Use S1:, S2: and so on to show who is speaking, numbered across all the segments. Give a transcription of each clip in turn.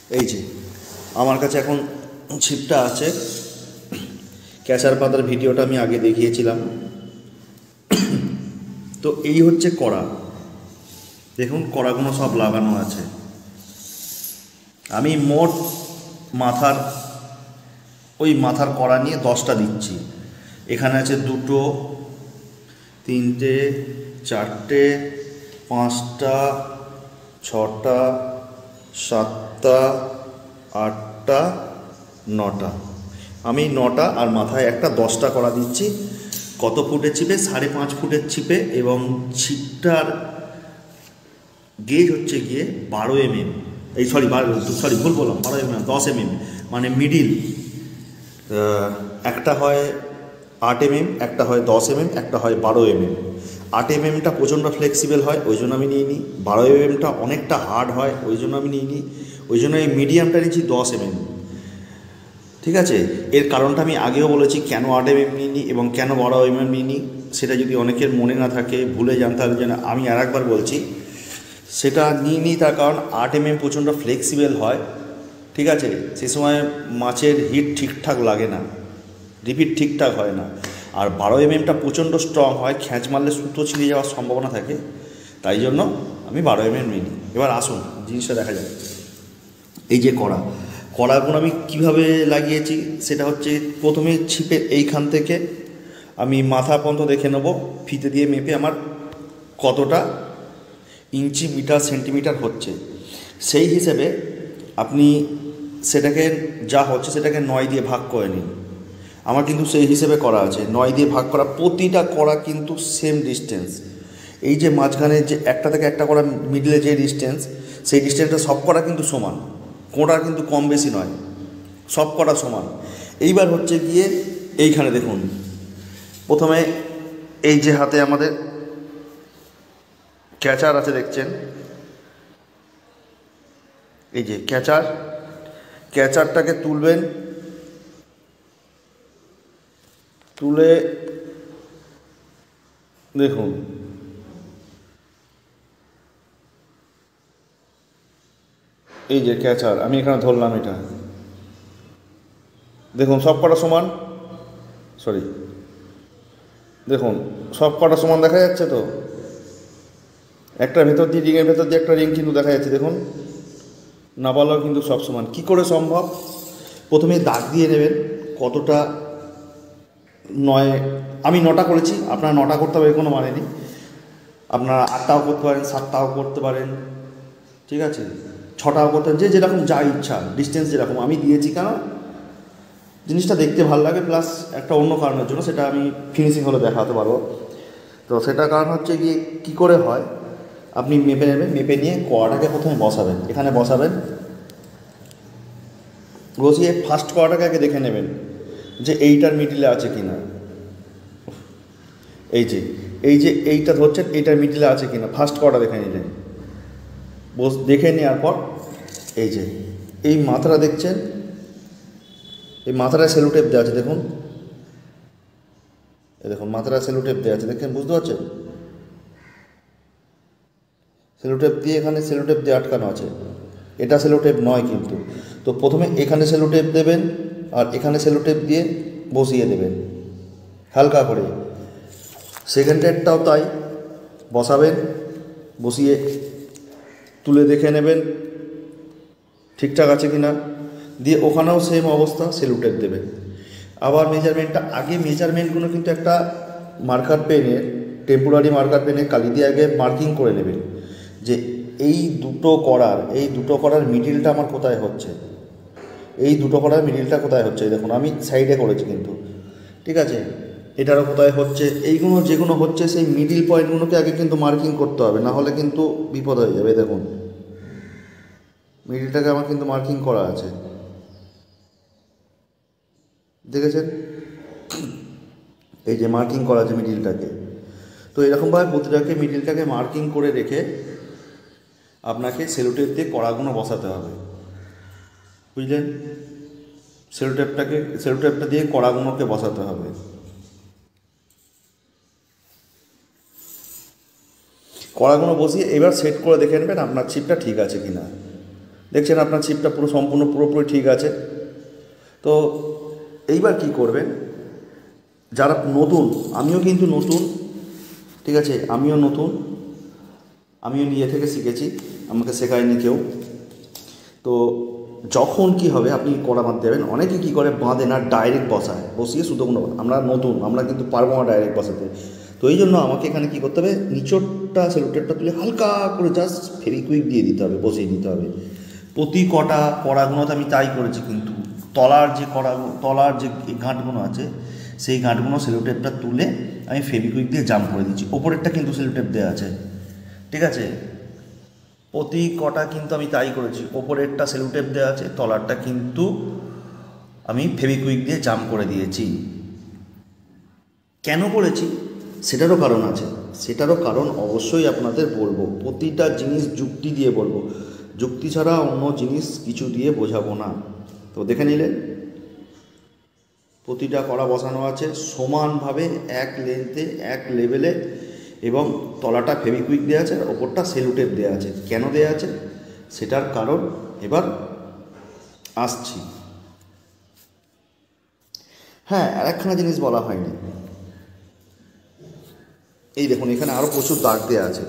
S1: এই যে আমার কাছে এখন ছিপটা আছে। ক্যাচার পাতার ভিডিওটা আমি আগে দেখিয়েছিলাম। তো এই হচ্ছে কড়া, দেখুন কড়াগুলো সব লাগানো আছে। আমি মোট মাথার কড়া নিয়ে 10টা দিচ্ছি। এখানে আছে 2, 3, 4, 5, 6, 7, 8, 9টা। আমি 9টা আর মাথায় একটা 10টা কড়া দিচ্ছি। কত ফুটের ছিপে? 5.5 ফুটের ছিপে। এবং ছিপটার গেজ হচ্ছে গিয়ে 12 mm, ভুল বললাম, 12 mm, 10 mm, মানে মিডিল। একটা হয় 8 mm, একটা হয় 10 mm, একটা হয় 12 mm। 8 mmটা প্রচণ্ড ফ্লেক্সিবল হয়, ওই জন্য আমি নিয়ে নিই। 12 mmটা অনেকটা হার্ড হয়, ওই জন্য আমি নিয়ে নিই। ওই জন্য এই মিডিয়ামটা নিচ্ছি 10 mm। ঠিক আছে, এর কারণটা আমি আগেও বলেছি কেন 8 mm নিয়ে নিই এবং কেন 12 mm নিয়ে নিই। সেটা যদি অনেকের মনে না থাকে, ভুলে যান, তাহলে যেন আমি আর একবার বলছি। সেটা নিয়ে নিই তার কারণ 8 mm প্রচণ্ড ফ্লেক্সিবল হয়। ঠিক আছে, সে সময় মাছের হিট ঠিকঠাক লাগে না, রিপিট ঠিকঠাক হয় না। আর 12 mmটা প্রচণ্ড স্ট্রং হয়, খ্যাঁচ মারলে সুতো ছিঁড়ে যাওয়ার সম্ভাবনা থাকে। তাই জন্য আমি 12 mm নিই। এবার আসুন জিনিসটা দেখা যায়। এই যে কড়াগুলো আমি কিভাবে লাগিয়েছি সেটা হচ্ছে, প্রথমে ছিপের এইখান থেকে আমি মাথা পর্যন্ত দেখে নেব, ফিতে দিয়ে মেপে আমার কতটা ইঞ্চি, মিটার, সেন্টিমিটার হচ্ছে। সেই হিসেবে আপনি সেটাকে যা হচ্ছে সেটাকে 9 দিয়ে ভাগ করে নিন। আমার কিন্তু সেই হিসেবে করা আছে, 9 দিয়ে ভাগ করা। প্রতিটা কড়া কিন্তু সেম ডিস্টেন্স। এই যে মাঝখানে যে একটা থেকে একটা কড়া মিডলে যে ডিস্টেন্স, সেই ডিস্টেন্সটা সব কড়া কিন্তু সমান, কোনটা কিন্তু কম বেশি নয়, সব কড়া সমান। এইবার হচ্ছে গিয়ে এইখানে দেখুন, প্রথমে এই যে হাতে আমাদের ক্যাচার আছে, দেখছেন, এই যে ক্যাচারটাকে তুলবেন, তুলে দেখুন এই যে ক্যাচার আমি এখানে ধরলাম, এটা দেখুন সব কটা সমান, দেখুন সব কটা সমান দেখা যাচ্ছে তো। একটা ভেতর দিয়ে রিংয়ের ভেতর দিয়ে একটা রিং কিন্তু দেখা যাচ্ছে, দেখুন না বলাও কিন্তু সব সমান। কী করে সম্ভব? প্রথমে দাগ দিয়ে নেবেন কতটা। আমি 9টা করেছি, আপনারা 9টা করতে হবে কোনো মানে নেই। আপনারা 8টাও করতে পারেন, 7টাও করতে পারেন, ঠিক আছে, 6টাও করতে পারেন, যে যেরকম যা ইচ্ছা, ডিস্টেন্স যেরকম। আমি দিয়েছি কারণ জিনিসটা দেখতে ভালো লাগে, প্লাস একটা অন্য কারণের জন্য, সেটা আমি ফিনিশিং হলে দেখাতে পারবো। তো সেটার কারণ হচ্ছে গিয়ে কী করে হয়, আপনি মেপে নেবেন, মেপে নিয়ে কড়াটাকে প্রথমে বসাবেন, এখানে বসাবেন, বসিয়ে ফার্স্ট কড়াটাকে আগে দেখে নেবেন যে এইটার মিডিলে আছে কি না। এই যে এইটা ধরছেন, এইটার মিডিলে আছে কি না, ফার্স্ট কড়া দেখে নিলেন। দেখে নেওয়ার পর এই যে এই মাথাটা দেখছেন, এই মাথাটায় সেলুটেপ দেওয়া আছে, দেখুন এই দেখুন মাথাটায় সেলুটেপ দেওয়া আছে, দেখেন, বুঝতে পারছেন? সেলুটেপ দিয়ে এখানে সেলুটেপ দিয়ে আটকানো আছে, এটা সেলুটেপ নয় কিন্তু। তো প্রথমে এখানে সেলুটেপ দেবেন আর এখানে সেলুটেপ দিয়ে বসিয়ে দেবেন হালকা করে। সেকেন্ডেরটাও তাই, বসাবেন, বসিয়ে তুলে দেখে নেবেন ঠিকঠাক আছে কি না, দিয়ে ওখানেও সেম অবস্থা, সেলুটেপ দেবেন। আবার মেজারমেন্টগুলো কিন্তু একটা মার্কার পেনে, টেম্পোরারি মার্কার পেনে কালি দিয়ে আগে মার্কিং করে নেবেন যে এই দুটো করার মিডিলটা আমার কোথায় হচ্ছে, এই দুটো করার মিডিলটা কোথায় হচ্ছে। দেখুন আমি সাইডে করেছি কিন্তু, ঠিক আছে, এটারও কোথায় হচ্ছে, এইগুলো যেগুলো হচ্ছে সেই মিডিল পয়েন্টগুলোকে আগে কিন্তু মার্কিং করতে হবে, না হলে কিন্তু বিপদ হয়ে যাবে। দেখুন মিডিলটাকে আমার কিন্তু মার্কিং করা আছে, দেখেছেন, এই যে মার্কিং করা আছে মিডিলটাকে। তো এরকমভাবে প্রতিটাকে মিডিলটাকে মার্কিং করে রেখে আপনাকে সেলুটেপ দিয়ে কড়াগুলো বসাতে হবে, বুঝলেন? সেলুটেপটা দিয়ে কড়াগুলোকে বসাতে হবে। কড়াগুলো বসিয়ে এবার সেট করে দেখে নেবেন আপনার ছিপটা ঠিক আছে কি না। দেখছেন আপনার চিপটা পুরো সম্পূর্ণ পুরোপুরি ঠিক আছে। তো এইবার কি করবেন, যারা নতুন, আমিও কিন্তু নতুন, ঠিক আছে, আমিও নতুন, আমিও নিজে থেকে শিখেছি, আমাকে শেখায়নি কেউ। তো যখন কি হবে, আপনি কড়া বাঁধতে যাবেন, অনেকে কী করে বাঁধে না, ডাইরেক্ট বসায়, বসিয়ে সুতোগুলো, আমরা নতুন, আমরা কিন্তু পারবো না ডাইরেক্ট বসাতে। তো এই জন্য আমাকে এখানে কী করতে হবে, নিচরটা সেলোটেপটা তুলে হালকা করে জাস্ট ফেভিকুইক দিয়ে দিতে হবে, বসিয়ে দিতে হবে। প্রতি কড়াগুলোতে আমি তাই করেছি, কিন্তু তলার যে গাঁটগুলো আছে সেই গাঁটগুলো সেলোটেপটা তুলে আমি ফেভিকুইক দিয়ে জাম করে দিচ্ছি। ওপরেরটা কিন্তু সেলোটেপ দেওয়া আছে, ঠিক আছে, প্রতি কটা কিন্তু আমি তাই করেছি। ওপরেরটা সেলোটেপ দেওয়া আছে, তলারটা কিন্তু আমি ফেভিকুইক দিয়ে জাম করে দিয়েছি। কেন করেছি সেটারও কারণ আছে, সেটারও কারণ অবশ্যই আপনাদের বলবো। প্রতিটা জিনিস যুক্তি দিয়ে বলবো, যুক্তি ছাড়া অন্য জিনিস কিছু দিয়ে বোঝাবো না। তো দেখে নিলেন প্রতিটা কড়া বসানো আছে সমানভাবে, এক লেন্থে, এক লেভেলে, এবং তলাটা ফেভিকুইক দেওয়া আছে আর ওপরটা সেলোটেপ দেওয়া আছে। কেন দেওয়া আছে সেটার কারণ এবার আসছি। হ্যাঁ, আর একখানা জিনিস বলা হয়নি, এই দেখুন এখানে আরও প্রচুর দাগ দেওয়া আছে।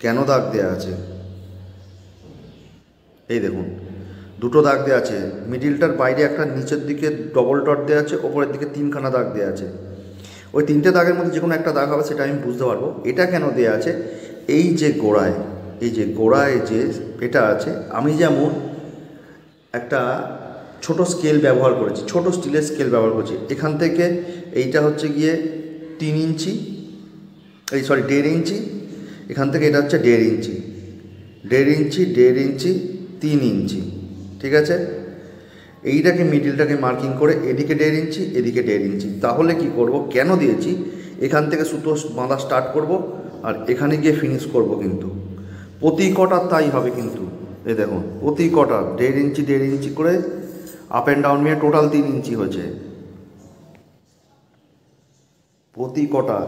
S1: কেন দাগ দেওয়া আছে, এই দেখুন দুটো দাগ দেওয়া আছে, মিডিলটার বাইরে একটা, নিচের দিকে ডবল ডট দেওয়া আছে, ওপরের দিকে 3খানা দাগ দেওয়া আছে। ওই 3টে দাগের মধ্যে যে কোনো একটা দাগ হবে সেটা আমি বুঝতে পারবো। এটা কেন দেওয়া আছে, এই যে গোড়ায় যে এটা আছে, আমি যেমন একটা ছোট স্কেল ব্যবহার করেছি, ছোট স্টিলের স্কেল ব্যবহার করেছি। এখান থেকে এইটা হচ্ছে গিয়ে 3 ইঞ্চি, 1.5 ইঞ্চি, এখান থেকে এটা হচ্ছে 1.5 ইঞ্চি, 1.5 ইঞ্চি, 1.5 ইঞ্চি, 3 ইঞ্চি, ঠিক আছে। এইটাকে মিডিলটাকে মার্কিং করে এদিকে 1.5 ইঞ্চি, এদিকে 1.5 ইঞ্চি। তাহলে কি করব, কেন দিয়েছি, এখান থেকে সুতো বাঁধা স্টার্ট করব আর এখানে গিয়ে ফিনিশ করব। কিন্তু প্রতি কটা তাই হবে, কিন্তু এই দেখুন প্রতি কটা 1.5 ইঞ্চি 1.5 ইঞ্চি করে আপ অ্যান্ড ডাউন নিয়ে টোটাল 3 ইঞ্চি হয়েছে প্রতি কটা।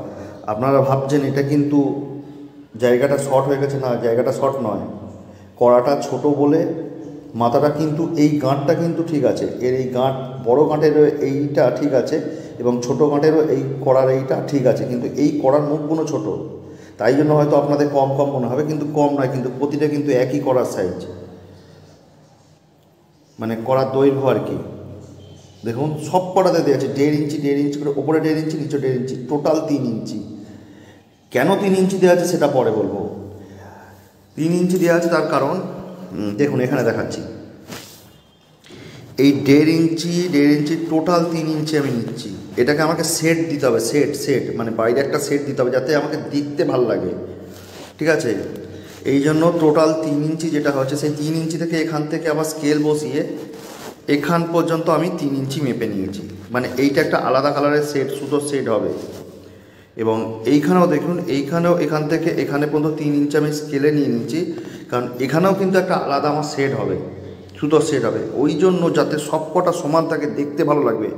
S1: আপনারা ভাবছেন এটা কিন্তু জায়গাটা শর্ট হয়ে গেছে, না, জায়গাটা শর্ট নয়, কড়াটা ছোট বলে মাথাটা কিন্তু, এই গাঁটটা কিন্তু ঠিক আছে, এর এই গাঁট, বড় গাঁটেরও এইটা ঠিক আছে এবং ছোট গাঁটেরও এই কড়ার এইটা ঠিক আছে, কিন্তু এই কড়ার মুখগুলো ছোট, তাই জন্য হয়তো আপনাদের কম কম মনে হবে, কিন্তু কম নয়, কিন্তু প্রতিটা কিন্তু একই কড়ার সাইজ, মানে কড়ার দৈর্ঘ্য আর কি। দেখুন সব কড়াতে দেওয়া আছে 1.5 ইঞ্চি 1.5 ইঞ্চি করে, ওপরে 1.5 ইঞ্চি, নিচে 1.5 ইঞ্চি, টোটাল 3 ইঞ্চি। কেন 3 ইঞ্চি দেওয়া আছে সেটা পরে বলবো। 3 ইঞ্চি দেওয়া আছে তার কারণ দেখুন এখানে দেখাচ্ছি, এই 1.5 ইঞ্চি টোটাল 3 ইঞ্চি আমি নিচ্ছি। এটাকে আমাকে সেট দিতে হবে, সেট মানে বাইরে একটা সেট দিতে হবে যাতে আমাকে দেখতে ভালো লাগে, ঠিক আছে। এই জন্য টোটাল 3 ইঞ্চি যেটা হচ্ছে, সেই 3 ইঞ্চি থেকে এখান থেকে আবার স্কেল বসিয়ে এখান পর্যন্ত আমি 3 ইঞ্চি মেপে নিয়েছি। মানে এইটা একটা আলাদা কালারের সেট, সুতোর সেট হবে। এবং এইখানেও দেখুন, এইখানেও এখান থেকে এখানে পর্যন্ত 3 ইঞ্চি আমি স্কেলে নিয়ে নিচ্ছি, কারণ এখানেও কিন্তু একটা আলাদা আমার সেট হবে, সুতোর সেট হবে। ওই জন্য যাতে সব কটা সমান থাকে, দেখতে ভালো লাগবে।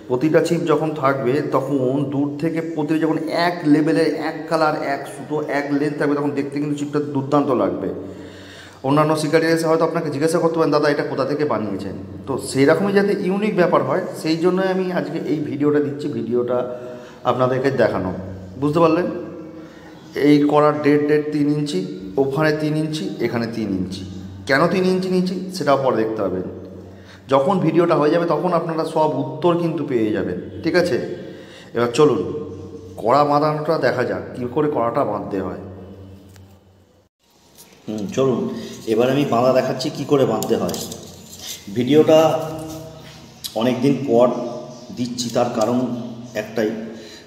S1: প্রতিটা ছিপ যখন থাকবে তখন দূর থেকে প্রতিটা যখন এক লেভেলের, এক কালার, এক সুতো, এক লেন্থ থাকবে, তখন দেখতে কিন্তু ছিপটা দুর্দান্ত লাগবে। অন্যান্য শিকারি এসে হয়তো আপনাকে জিজ্ঞাসা করতে পারেন, দাদা এটা কোথা থেকে বানিয়েছেন। তো সেই রকমই যাতে ইউনিক ব্যাপার হয়, সেই জন্যই আমি আজকে এই ভিডিওটা দিচ্ছি, ভিডিওটা আপনাদেরকে দেখানো, বুঝতে পারলেন। এই করার ডেট 3 ইঞ্চি, ওখানে 3 ইঞ্চি, এখানে 3 ইঞ্চি। কেন 3 ইঞ্চি নিচ্ছি সেটাও পরে দেখতে পাবেন। যখন ভিডিওটা হয়ে যাবে তখন আপনারা সব উত্তর কিন্তু পেয়ে যাবেন, ঠিক আছে। এবার চলুন কড়া বাঁধানোটা দেখা যাক, কী করে কড়াটা বাঁধতে হয়। চলুন এবার আমি বাঁধা দেখাচ্ছি কি করে বাঁধতে হয়। ভিডিওটা অনেক দিন পর দিচ্ছি, তার কারণ একটাই,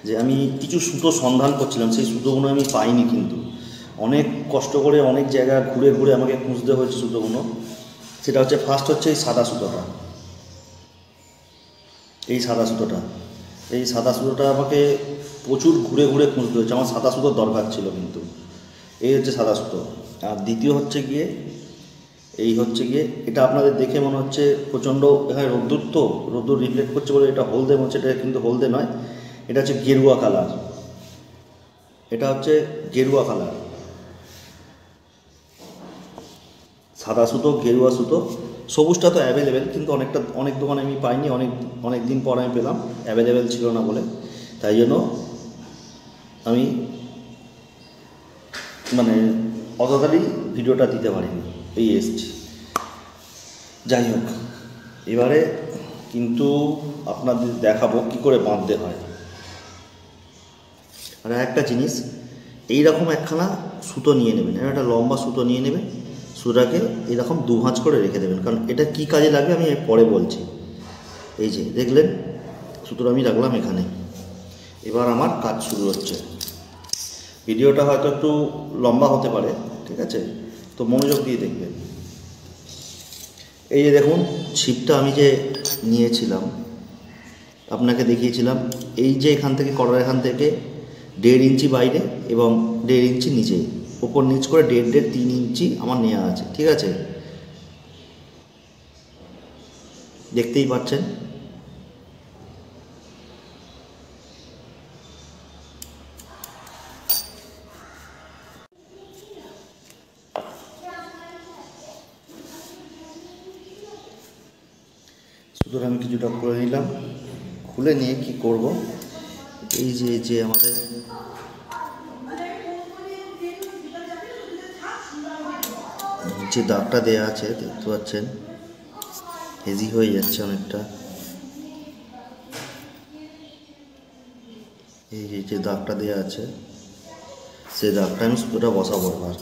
S1: যে আমি কিছু সুতো সন্ধান করছিলাম, সেই সুতোগুলো আমি পাইনি, কিন্তু অনেক কষ্ট করে অনেক জায়গা ঘুরে ঘুরে আমাকে খুঁজতে হয়েছে সুতোগুলো। সেটা হচ্ছে, ফার্স্ট হচ্ছে এই সাদা সুতোটা, এই সাদা সুতোটা আমাকে প্রচুর ঘুরে ঘুরে খুঁজতে হয়েছে, আমার সাদা সুতোর দরকার ছিল, কিন্তু এই হচ্ছে সাদা সুতো। আর দ্বিতীয় হচ্ছে গিয়ে, এই হচ্ছে গিয়ে, এটা আপনাদের দেখে মনে হচ্ছে প্রচণ্ড, এখানে রোদ্দুর, তো রোদ্দুর রিফ্লেক্ট করছে বলে এটা হলদে মনে হচ্ছে, এটা কিন্তু হলদে নয়, এটা হচ্ছে গেরুয়া কালার, এটা হচ্ছে গেরুয়া কালার। সাদা সুতো, গেরুয়া সুতো, সবুজটা তো অ্যাভেলেবেল, কিন্তু অনেক দোকানে আমি পাইনি, অনেক দিন পর আমি পেলাম, অ্যাভেলেবেল ছিল না বলে, তাই জন্য আমি মানে অত তাড়াতাড়ি ভিডিওটা দিতে পারিনি, এই এসছি। যাই হোক, এবারে কিন্তু আপনাদের দেখাবো কী করে বাঁধতে হয়। আর একটা জিনিস, এইরকম একখানা সুতো নিয়ে নেবেন, একটা লম্বা সুতো নিয়ে নেবেন, সুতোটাকে এরকম দু ভাঁজ করে রেখে দেবেন, কারণ এটা কি কাজে লাগবে আমি পরে বলছি। এই যে দেখলেন সুতোটা আমি রাখলাম এখানে। এবার আমার কাজ শুরু হচ্ছে। ভিডিওটা হয়তো একটু লম্বা হতে পারে, ঠিক আছে, তো মনোযোগ দিয়ে দেখবেন। এই যে দেখুন ছিপটা আমি যে নিয়েছিলাম, আপনাকে দেখিয়েছিলাম, এই যে এখান থেকে কড়ার এখান থেকে 1.5 ইঞ্চি বাইরে এবং 1.5 ইঞ্চি নিচে, ওপর নিচ করে 1.5-3 ইঞ্চি আমার নেওয়া আছে, ঠিক আছে, দেখতেই পাচ্ছেন। সুতরাং আমি কিছুটা খুলে নিলাম, খুলে নিয়ে কি করব, এই যে আমাদের যে দাগটা দেওয়া আছে দেখতে পাচ্ছেন, হেজি হয়ে যাচ্ছে অনেকটা। এই যে দাগটা দেওয়া আছে, সেই দাগটা আমি সুতোটা বসাবো। এবার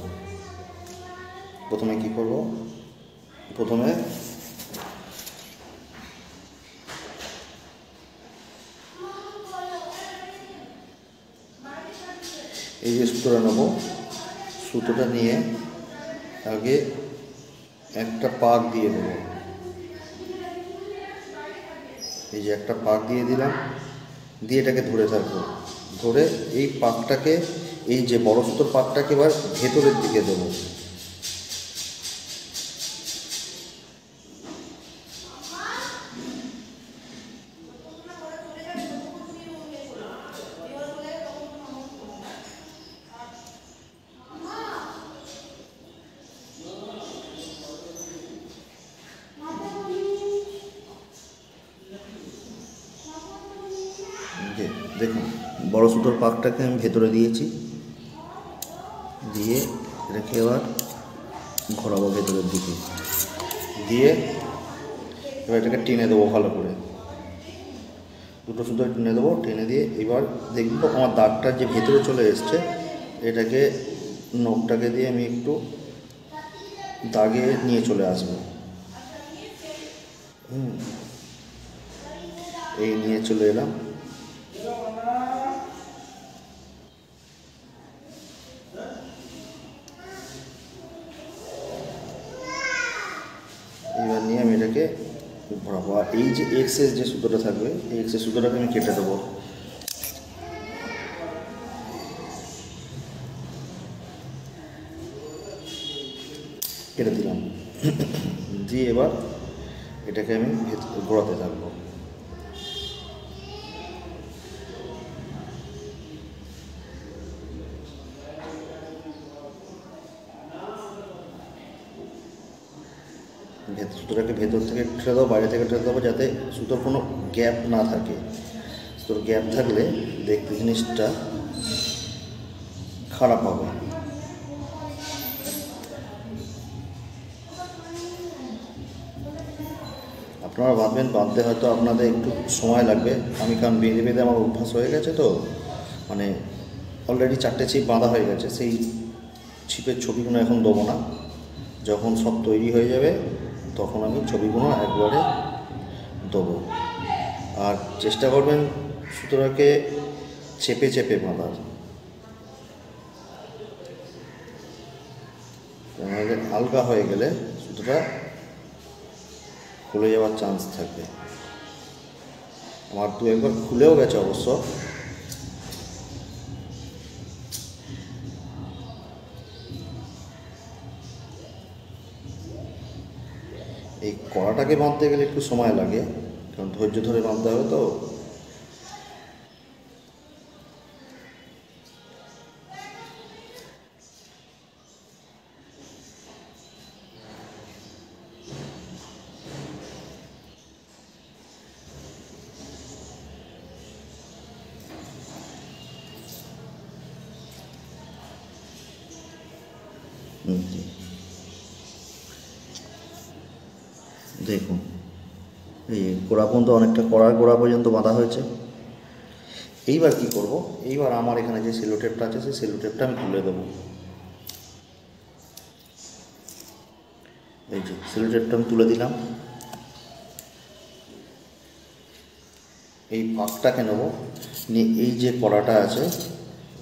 S1: প্রথমে কি করব, প্রথমে এই যে সুতোটা নেব, সুতোটা নিয়ে আগে একটা পাক দিয়ে দেবো, এই যে একটা পাক দিয়ে দিলাম, দিয়ে এটাকে ধরে থাকবো, ধরে এই পাকটাকে, এই যে বড় সুতোর পাকটাকে এবার ভেতরের দিকে দেবো। দেখুন বড় সুতোর পাকটাকে আমি ভেতরে দিয়েছি, দিয়ে রেখে এবার ঘোরাবো ভেতরের দিকে, দিয়ে এবার এটাকে টেনে দেবো ভালো করে, দুটো সুতো টেনে দেবো, টেনে দিয়ে এবার দেখবো আমার দাগটা যে ভেতরে চলে এসছে, এটাকে নখটাকে দিয়ে আমি একটু দাগে নিয়ে চলে আসবো। এই নিয়ে চলে এলাম, এবার নিয়ে আমি এটাকে ঘোরাবো। আর এই যে এক্সেস যে সুতোটা থাকবে, এই এক্সেস সুতোটাকে আমি কেটে দেবো, কেটে দিলাম, দিয়ে এবার এটাকে আমি ঘোরাতে থাকবো। সুতোটাকে ভেতর থেকে ঠেলে দেবো, বাইরে থেকে ঠেলে দেবো, যাতে সুতোর কোনো গ্যাপ না থাকে। সুতোর গ্যাপ থাকলে দেখতে জিনিসটা খারাপ হবে। আপনারা ভাববেন বাঁধতে হয়তো আপনাদের একটু সময় লাগবে, আমি কারণ বেঁধে বেঁধে আমার অভ্যাস হয়ে গেছে, তো মানে অলরেডি 4টে ছিপ বাঁধা হয়ে গেছে। সেই ছিপের ছবিগুলো এখন দেবো না, যখন সব তৈরি হয়ে যাবে তখন আমি ছবিগুলো একবারে দেবো। আর চেষ্টা করবেন সুতোটাকে চেপে চেপে বাঁধার, নাহলে হালকা হয়ে গেলে সুতোটা খুলে যাওয়ার চান্স থাকবে। আমার 2-একবার খুলেও গেছে অবশ্য। এই কড়াটাকে বাঁধতে গেলে একটু সময় লাগে, কারণ ধৈর্য ধরে বাঁধতে হবে। তো দেখুন এই গোড়া পর্যন্ত অনেকটা কড়ার গোড়া পর্যন্ত বাঁধা হয়েছে। এইবার কি করব, এইবার আমার এখানে যে সেলো টেপটা আছে সেই সেলো টেপটা আমি তুলে দেবো। এই যে সেলো টেপটা আমি তুলে দিলাম। এই ফাঁকটাকে নেব, নিয়ে এই যে কড়াটা আছে,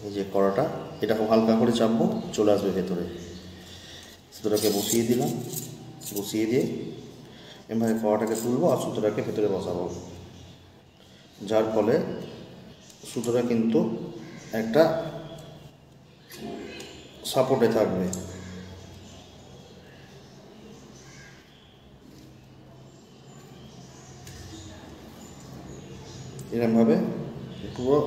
S1: এই যে কড়াটা, এটা খুব হালকা করে চাপবো, চলে আসবে ভেতরে। সুতোটাকে বসিয়ে দিলাম, বসিয়ে দিয়ে এভাবে কড়াটাকে তুলবো আর সুতোটাকে ভেতরে বসাবো, যার ফলে সুতোটা কিন্তু একটা সাপোর্টে থাকবে। এরকমভাবে পুরো,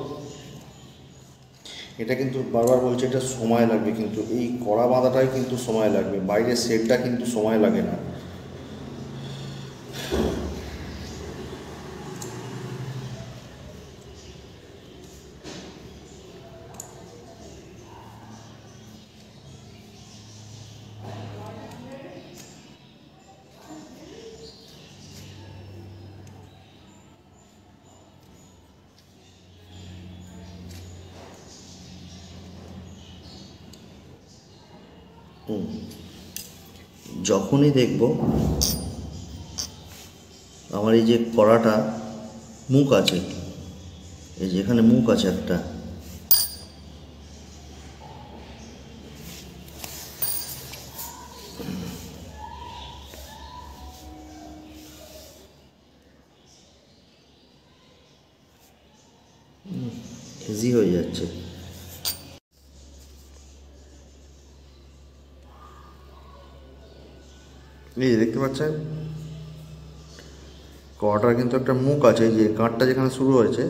S1: এটা কিন্তু বারবার বলছে এটা সময় লাগবে, কিন্তু এই কড়া বাঁধাটাই কিন্তু সময় লাগবে, বাইরের সেটটা কিন্তু সময় লাগে না। যখনই দেখব আমার এই যে কড়াটা মুখ আছে, এই যে এখানে মুখ আছে একটা, ইজি হয়ে যাচ্ছে। এই যে দেখতে পাচ্ছেন কড়াটার কিন্তু একটা মুখ আছে, যে গাঁটটা যেখানে শুরু হয়েছে,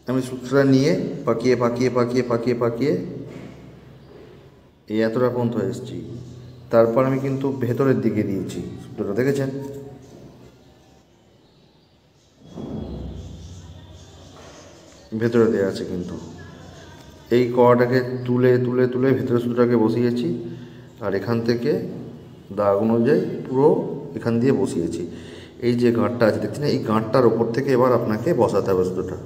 S1: আমি সুতোটা নিয়ে পাকিয়ে পাকিয়ে পাকিয়ে পাকিয়ে পাকিয়ে এই এতটা পর্যন্ত এসেছি। তারপর আমি কিন্তু ভেতরের দিকে দিয়েছি সুতোটা, দেখেছেন? ভেতরে দেওয়া আছে কিন্তু এই কড়াটাকে তুলে তুলে তুলে ভেতরে সুতোটাকে বসিয়েছি, আর এখান থেকে দাগ অনুযায়ী পুরো এখান দিয়ে বসিয়েছি। এই যে গাঁটটা আছে দেখছেন, এই গাঁটটার ওপর থেকে এবার আপনাকে বসাতে হবে সুতোটা।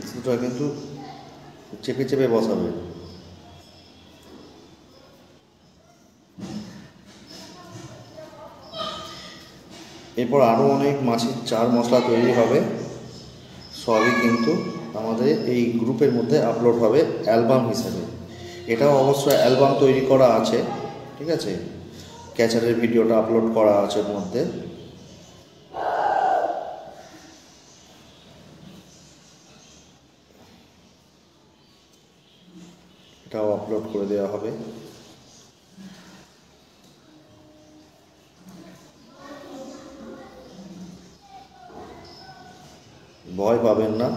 S1: সুতোটা কিন্তু চেপে চেপে বসাবে। এরপর আরও অনেক মাছের চার মশলা তৈরি হবে, সবই কিন্তু আমাদের এই গ্রুপের মধ্যে আপলোড হবে অ্যালবাম হিসেবে। এটাও অবশ্য অ্যালবাম তৈরি করা আছে, ঠিক আছে, ক্যাচারের ভিডিওটা আপলোড করা আছে এর মধ্যে। এটাও আপলোড করে দেওয়া হবে। ভয় পাবেন না।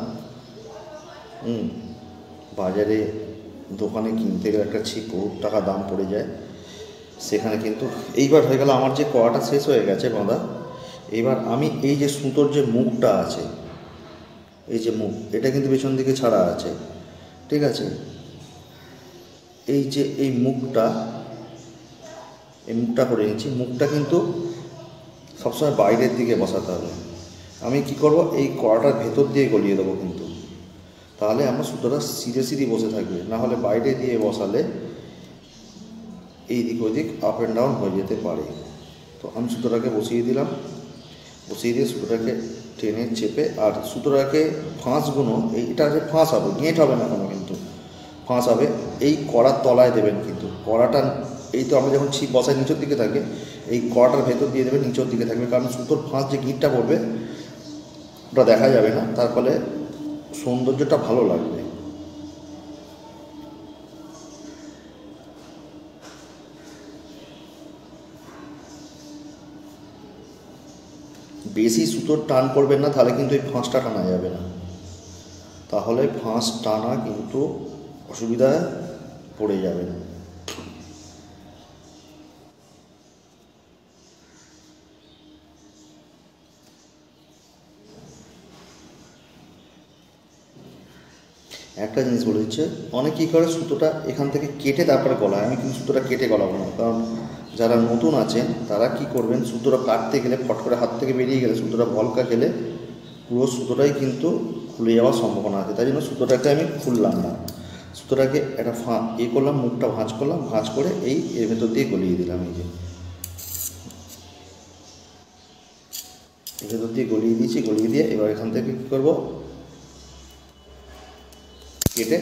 S1: বাজারে দোকানে কিনতে গেলে একটা ছিপো টাকা দাম পড়ে যায়, সেখানে কিন্তু এইবার হয়ে গেল আমার যে কড়াটা শেষ হয়ে গেছে বাঁধা। এইবার আমি এই যে সুতোর যে মুখটা আছে, এই যে মুখ, এটা কিন্তু পেছন দিকে ছাড়া আছে, ঠিক আছে। এই যে এই মুখটা করে নিচ্ছি, মুখটা কিন্তু সবসময় বাইরের দিকে বসাতে হবে। আমি কি করব, এই কড়াটার ভেতর দিয়ে গলিয়ে দেবো কিন্তু, তাহলে আমার সুতোটা সিধে সিধে বসে থাকবে। না হলে বাইরে দিয়ে বসালে এই দিক ওই দিক আপ অ্যান্ড ডাউন হয়ে যেতে পারে। তো আমি সুতোটাকে বসিয়ে দিলাম, বসিয়ে দিয়ে সুতোটাকে টেনে চেপে, আর সুতোটাকে ফাঁসগুলো, এইটা যে ফাঁস হবে, গেঁট হবে না কোনো, কিন্তু ফাঁস হবে এই কড়ার তলায় দেবেন। কিন্তু কড়াটা এই তো আমরা যখন ছিপ বসাই নিচের দিকে থাকে, এই কড়াটার ভেতর দিয়ে দেবেন, নিচের দিকে থাকবে, কারণ সুতোর ফাঁস যে গিঁটটা পড়বে ওটা দেখা যাবে না, তার ফলে সৌন্দর্যটা ভালো লাগবে। বেশি সুতোর টান করবেন না, তাহলে কিন্তু এই ফাঁসটা টানা যাবে না। তাহলে ফাঁস টানা কিন্তু অসুবিধায় পড়ে যাবেন। একটা জিনিস বলে দিচ্ছে, অনেক কী করে সুতোটা এখান থেকে কেটে তারপরে গলায়। আমি কিন্তু সুতোটা কেটে গলাবো না, কারণ যারা নতুন আছেন তারা কি করবেন, সুতোটা কাটতে গেলে ফট করে হাত থেকে বেরিয়ে গেলে সুতোটা ভলকা খেলে পুরো সুতোটাই কিন্তু খুলে যাওয়ার সম্ভাবনা আছে। তাই জন্য সুতোটাকে আমি খুললাম না, সুতোটাকে একটা করলাম, মুখটা ভাঁজ করলাম, ভাঁজ করে এর ভেতর দিয়ে গলিয়ে দিলাম। এই যে এর ভেতর দিয়ে গলিয়ে দিয়েছি, গলিয়ে দিয়ে এবার এখান থেকে কী করবো, কেটে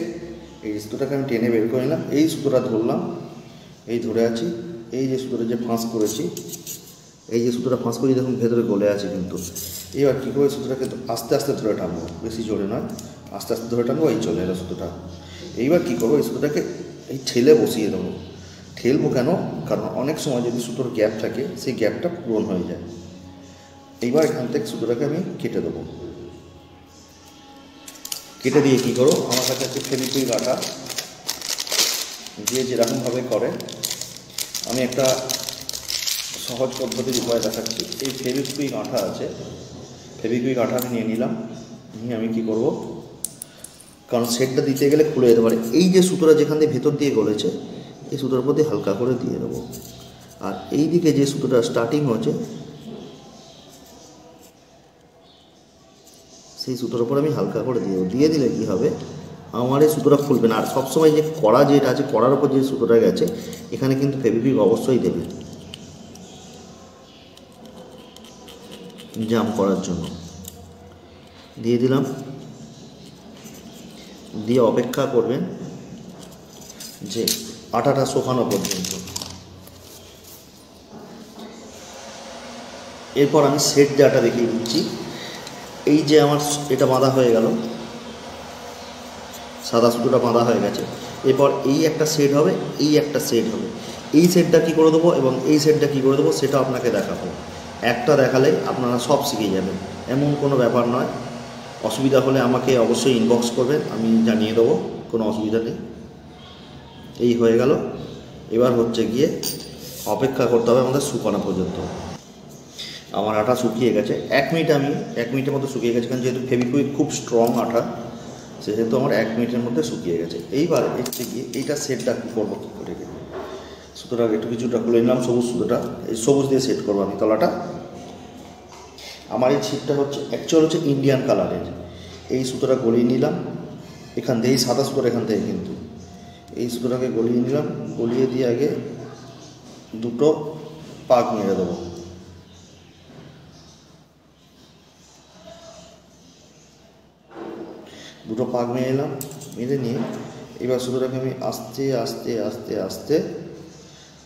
S1: এই সুতোটাকে আমি টেনে বের করে নিলাম। এই সুতোটা ধরলাম, এই ধরে আছি, এই যে সুতোটা যে ফাঁস করেছি, এই যে সুতোটা ফাঁস করেছি দেখুন ভেতরে গলে আছে কিন্তু। এবার কী করে সুতোটাকে আস্তে আস্তে ধরে টানবো, বেশি জোরে নয়, আস্তে আস্তে ধরে টানবো। এই চলে এলো সুতোটা। এইবার কী করবো, এই সুতোটাকে এই ঠেলে বসিয়ে দেবো। ঠেলবো কেন, কারণ অনেক সময় যদি সুতোর গ্যাপ থাকে সেই গ্যাপটা পূরণ হয়ে যায়। এইবার এখান থেকে সুতোটাকে আমি কেটে দেবো। কেটে দিয়ে কী করো, আমার কাছে আছে ফেভিকুইক আঠা, যে যেরকমভাবে করে আমি একটা সহজ পদ্ধতির উপায় দেখাচ্ছি। এই ফেভিকুইক আঠা আছে, ফেভিকুইক আঠা আমি নিয়ে নিলাম, নিয়ে আমি কী করব, কারণ সেটটা দিতে গেলে খুলে যেতে পারে। এই যে সুতোটা যেখান দিয়ে ভেতর দিয়ে গলেছে এই সুতোর মধ্যে হালকা করে দিয়ে দেবো। আর এই দিকে যে সুতোটা স্টার্টিং হচ্ছে সেই সুতোর উপর আমি হালকা করে দিয়ে দেবো। দিয়ে দিলে কী হবে, আমার এই সুতোটা খুলবে না। আর সবসময় যে কড়া যেটা আছে, কড়ার ওপর যে সুতোটা গেছে এখানে কিন্তু ফেভিকুইক অবশ্যই দেবে জাম করার জন্য। দিয়ে দিলাম, দিয়ে অপেক্ষা করবেন যে আটাটা শুকানো পর্যন্ত। এরপর আমি সেট দেওয়াটা দেখিয়ে দিচ্ছি। এই যে আমার এটা বাঁধা হয়ে গেল, সাদা সুতোটা বাঁধা হয়ে গেছে। এরপর এই একটা সেট হবে, এই একটা সেট হবে। এই সেটটা কী করে দেবো এবং এই সেটটা কী করে দেবো সেটা আপনাকে দেখাবো। একটা দেখালে আপনারা সব শিখে যাবেন, এমন কোনো ব্যাপার নয়। অসুবিধা হলে আমাকে অবশ্যই ইনবক্স করবেন, আমি জানিয়ে দেবো, কোনো অসুবিধা নেই। এই হয়ে গেল। এবার হচ্ছে গিয়ে অপেক্ষা করতে হবে আমাদের শুকানো পর্যন্ত। আমার আটা শুকিয়ে গেছে, 1 মিনিটের মধ্যে শুকিয়ে গেছে, কারণ যেহেতু ফেভিকুইক খুব স্ট্রং আটা সেহেতু আমার 1 মিনিটের মধ্যে শুকিয়ে গেছে। এইবার হচ্ছে গিয়ে এইটা সেটটা কী করবো, কী করে সুতোটা একটু কিছুটা খুলে নিলাম, সবুজ সুতোটা, এই সবুজ দিয়ে সেট করবো আমি তলাটা। আমার এই ছিপটা হচ্ছে অ্যাকচুয়াল হচ্ছে ইন্ডিয়ান কালারের। এই সুতোটা গলিয়ে নিলাম এখান থেকে, এই সাদা সুতোটা এখান থেকে, কিন্তু এই সুতোটাকে গলিয়ে নিলাম, গলিয়ে দিয়ে আগে দুটো পাক মেরে দেবো। দুটো পাক মেরে নিলাম, মেরে নিয়ে এবার সুতোটাকে আমি আস্তে আস্তে আস্তে আস্তে,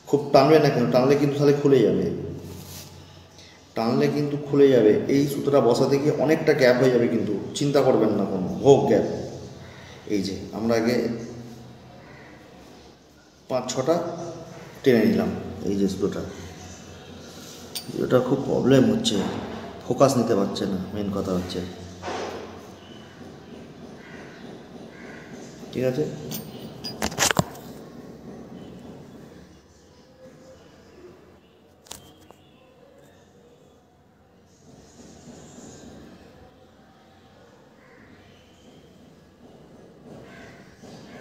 S1: খুব টানবে না কেন, টানলে কিন্তু তাহলে খুলে যাবে, টানলে কিন্তু খুলে যাবে। এই সুতোটা বসাতে গিয়ে অনেকটা গ্যাপ হয়ে যাবে, কিন্তু চিন্তা করবেন না কোনো হোক গ্যাপ। এই যে আমরা আগে 5-6টা টেনে নিলাম। এই যে সুতোটা, এটা খুব প্রবলেম হচ্ছে, ফোকাস নিতে পারছে না, মেন কথা হচ্ছে। ঠিক আছে,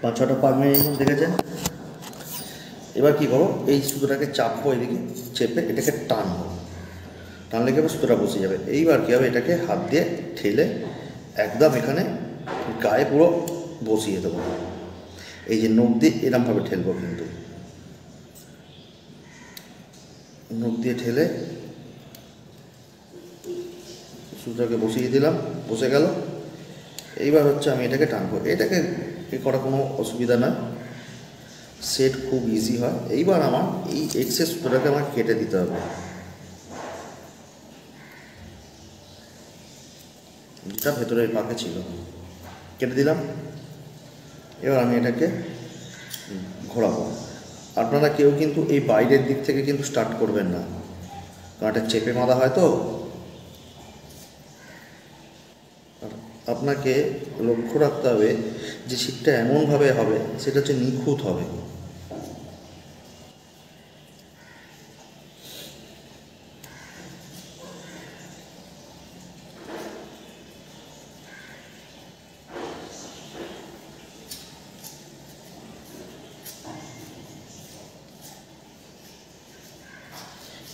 S1: পাঁচ ছটা পাক মেরে নিলাম, দেখেছেন। এবার কী করো, এই সুতোটাকে চাপবো, এদিকে চেপে এটাকে টানবো, টানলে কি হবে, সুতোটা বসে যাবে। এইবার কী হবে, এটাকে হাত দিয়ে ঠেলে একদম এখানে গায়ে পুরো বসিয়ে দেবো। এই যে নখ দিয়ে এরমভাবে ঠেলবো, কিন্তু নখ দিয়ে ঠেলে সুতোটাকে বসিয়ে দিলাম, বসে গেল। এইবার হচ্ছে আমি এটাকে টানবো, এটাকে করা কোনো অসুবিধা না, সেট খুব ইজি হয়। এইবার আমার এই এক্সেস সুতোটাকে আমাকে কেটে দিতে হবে, যেটা ভেতরের পাকে ছিল, কেটে দিলাম। এবার আমি এটাকে ঘোরাবো। আপনারা কেউ কিন্তু এই বাইরের দিক থেকে কিন্তু স্টার্ট করবেন না, কারণ এটা চেপে বাঁধা হয় তো। আপনাকে লক্ষ্য রাখতে হবে যে ছিপটা এমনভাবে হবে সেটা হচ্ছে নিখুঁত হবে।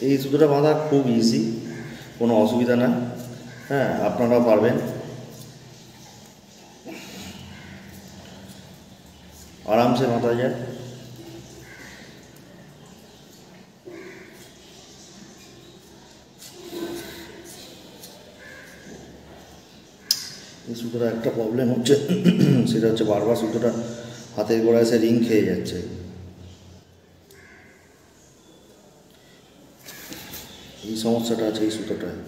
S1: এই সুতোটা বাঁধা খুব ইজি, কোনো অসুবিধা না। হ্যাঁ, আপনারাও পারবেন, আরামসে বাঁধা যায়। এই সুতোটা একটা প্রবলেম হচ্ছে, সেটা হচ্ছে বারবার সুতোটা হাতের গোড়ায় এসে রিং খেয়ে যাচ্ছে। এই সমস্যাটা আছে এই সুতোটায়।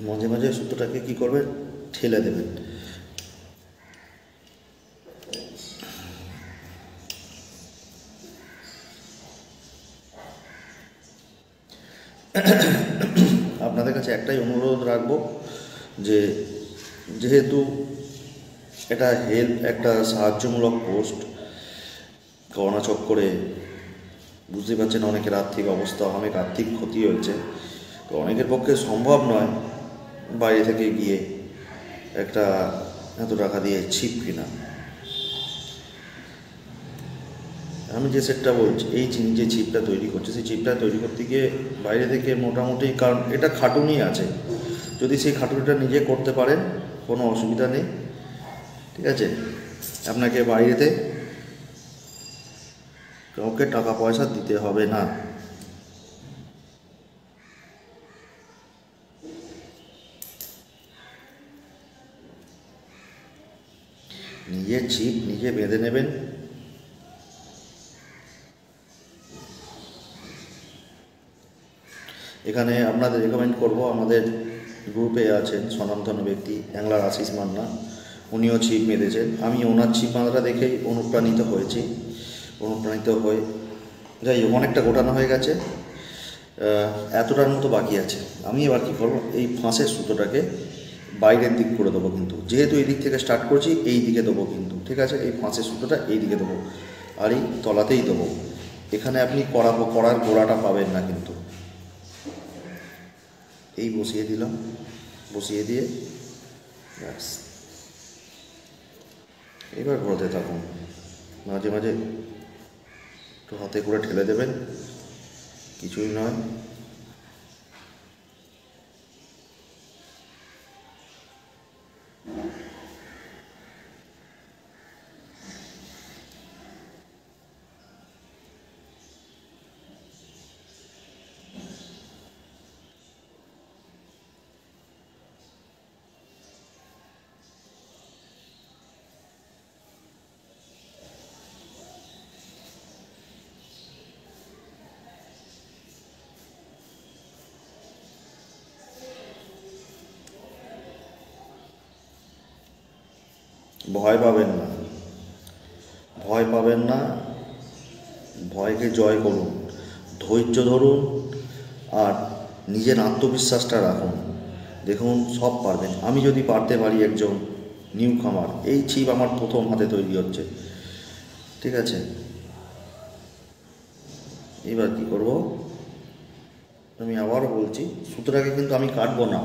S1: মাঝে মাঝে সুতোটাকে কী করবেন, ঠেলে দেবেন। আপনাদের কাছে একটাই অনুরোধ রাখবো যে যেহেতু এটা একটা সাহায্যমূলক পোস্ট, করোনা চক্করে বুঝতে পারছেন অনেকের আর্থিক অবস্থা, অনেক আর্থিক ক্ষতি হয়েছে, তো অনেকের পক্ষে সম্ভব নয় বাইরে থেকে গিয়ে একটা এত টাকা দিয়ে ছিপ কিনা। আমি যে সেটটা বলছি, এই যে ছিপটা তৈরি করছে, সেই ছিপটা তৈরি করতে গিয়ে বাইরে থেকে মোটামুটি, কারণ এটা খাটুনি আছে, যদি সেই খাটুনিটা নিজে করতে পারেন কোনো অসুবিধা নেই, ঠিক আছে। আপনাকে বাইরেতে কাউকে টাকা পয়সা দিতে হবে না। নিজের ছিপ নিজে বেঁধে নেবেন। এখানে আপনাদের রেকমেন্ড করব, আমাদের গ্রুপে আছেন স্বনামধন্য ব্যক্তি অ্যাংলার আশিস মান্না, উনিও ছিপ বেঁধেছেন। আমি ওনার ছিপ বাঁধাটা দেখেই অনুপ্রাণিত হয়ে যাই হোক, অনেকটা গোটানো হয়ে গেছে, এতটার মতো বাকি আছে। আমি এবার কী করবো, এই ফাঁসের সুতোটাকে বাইরের দিক করে দেবো, কিন্তু যেহেতু এই দিক থেকে স্টার্ট করছি এই দিকে দেবো কিন্তু, ঠিক আছে। এই ফাঁসের সুতোটা এই দিকে দেবো আর এই তলাতেই দেবো। এখানে আপনি করার গোড়াটা পাবেন না কিন্তু। এই বসিয়ে দিলাম, বসিয়ে দিয়ে ব্যাস এবার ঘোরাতে থাকুন। মাঝে মাঝে একটু হাতে করে ঠেলে দেবেন, কিছুই নয়। ভয় পাবেন না, ভয় পাবেন না, ভয়কে জয় করুন, ধৈর্য ধরুন আর নিজের আত্মবিশ্বাসটা রাখুন। দেখুন সব পারবেন। আমি যদি পারতে পারি, একজন নিউ কামার, এই ছিপ আমার প্রথম হাতে তৈরি হচ্ছে, ঠিক আছে। এবার কি করব, আমি আবারও বলছি, সুতোটাকে কিন্তু আমি কাটবো না,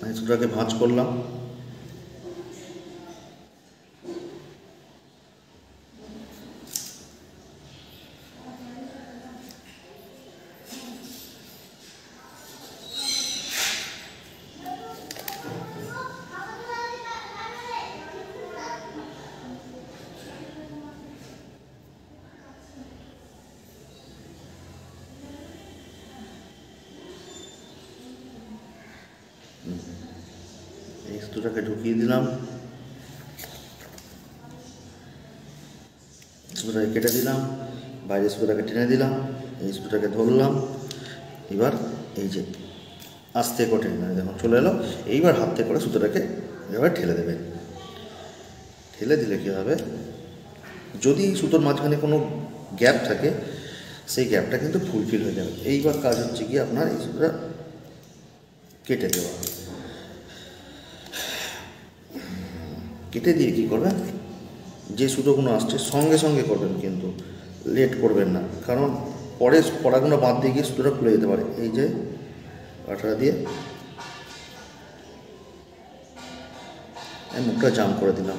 S1: আমি সুতোটাকে ভাঁজ করলাম, এই সুতোটাকে ঢুকিয়ে দিলাম, সুতোটাকে কেটে দিলাম, বাইরে সুতোটাকে টেনে দিলাম, এই সুতোটাকে ধরলাম। এবার এই যে আস্তে করে যখন চলে এলো, এইবার হাতে করে সুতোটাকে এবার ঠেলে দেবেন। ঠেলে দিলে কী হবে, যদি সুতোর মাঝখানে কোনো গ্যাপ থাকে সেই গ্যাপটা কিন্তু ফুলফিল হয়ে যাবে। এইবার কাজ হচ্ছে কি আপনার এই সুতোটা কেটে দেওয়া। কেটে দিয়ে কী করবেন, যে সুতোগুলো আসছে সঙ্গে সঙ্গে করবেন, কিন্তু লেট করবেন না, কারণ পরে পড়াগুলো বাদ দিয়ে গিয়ে সুতোটা খুলে যেতে পারে। এই যে কাঁটা দিয়ে আমি মুখটা জাম করে দিলাম,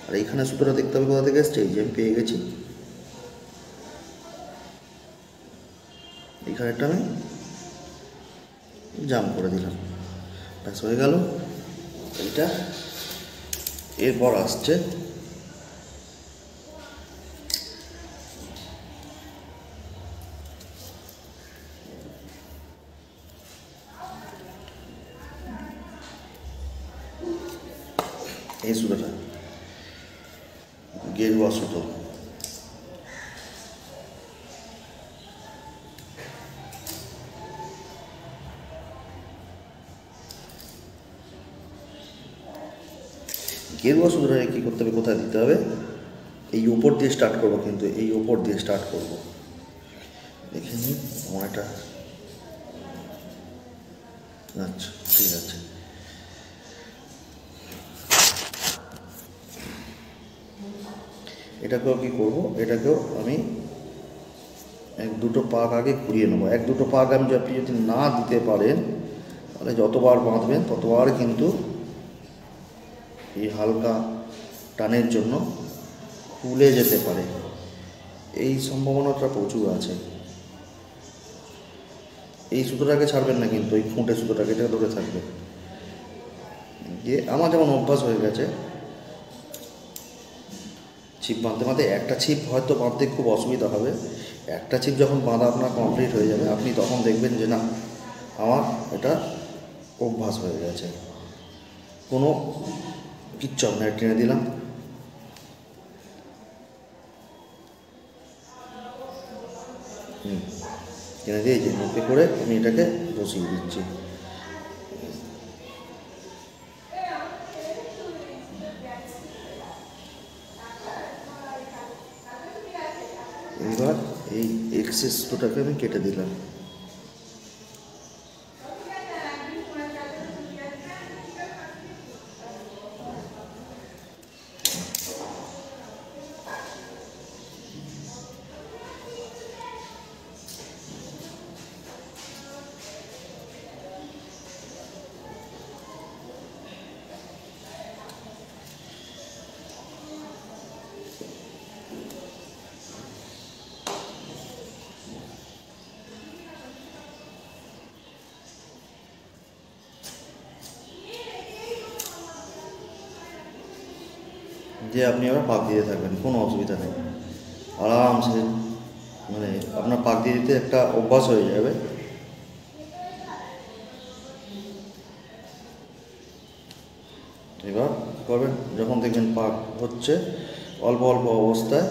S1: আর এইখানে সুতোটা দেখতে হবে কোথা থেকে এসছে। এই যে আমি পেয়ে গেছি, এইখানেটা আমি জাম করে দিলাম, ব্যাস হয়ে গেল এইটা। এরপর আসছে এই সুতোটা, গেরুয়া সুতো। গেরুয়া সুতোটাকে কী করতে হবে, কোথায় দিতে হবে, এই ওপর দিয়ে স্টার্ট করবো, কিন্তু এই ওপর দিয়ে স্টার্ট করবো। দেখে নিই আমার এটা, আচ্ছা ঠিক আছে। এটাকেও কী করবো, এটাকেও আমি এক দুটো পাক আগে ঘুরিয়ে নেবো। এক দুটো পাক আমি আপনি যদি না দিতে পারেন তাহলে যতবার বাঁধবেন ততবার কিন্তু এই হালকা টানের জন্য খুলে যেতে পারে, এই সম্ভাবনাটা প্রচুর আছে। এই সুতোটাকে ছাড়বেন না কিন্তু, এই খুঁটে সুতোটাকে এটা ধরে থাকবে। যে আমার যেমন অভ্যাস হয়ে গেছে ছিপ বাঁধতে বাঁধতে, একটা ছিপ হয়তো বাঁধতে খুব অসুবিধা হবে, একটা ছিপ যখন বাঁধা আপনার কমপ্লিট হয়ে যাবে আপনি তখন দেখবেন যে না আমার এটা অভ্যাস হয়ে গেছে, কোনো কিচ্ছু আপনার টেনে দিলাম, টেনে দিয়ে যে নোকে করে আমি এটাকে বসিয়ে দিচ্ছি। এবার এই এক্সেস সুতোটাকে আমি কেটে দিলাম। যে আপনি আবার পাক দিয়ে থাকবেন, কোনো অসুবিধা নেই, আরামসে মানে আপনার পাক দিয়ে দিতে একটা অভ্যাস হয়ে যাবে। এবার কী করবেন, যখন দেখবেন পাক হচ্ছে অল্প অল্প অবস্থায়,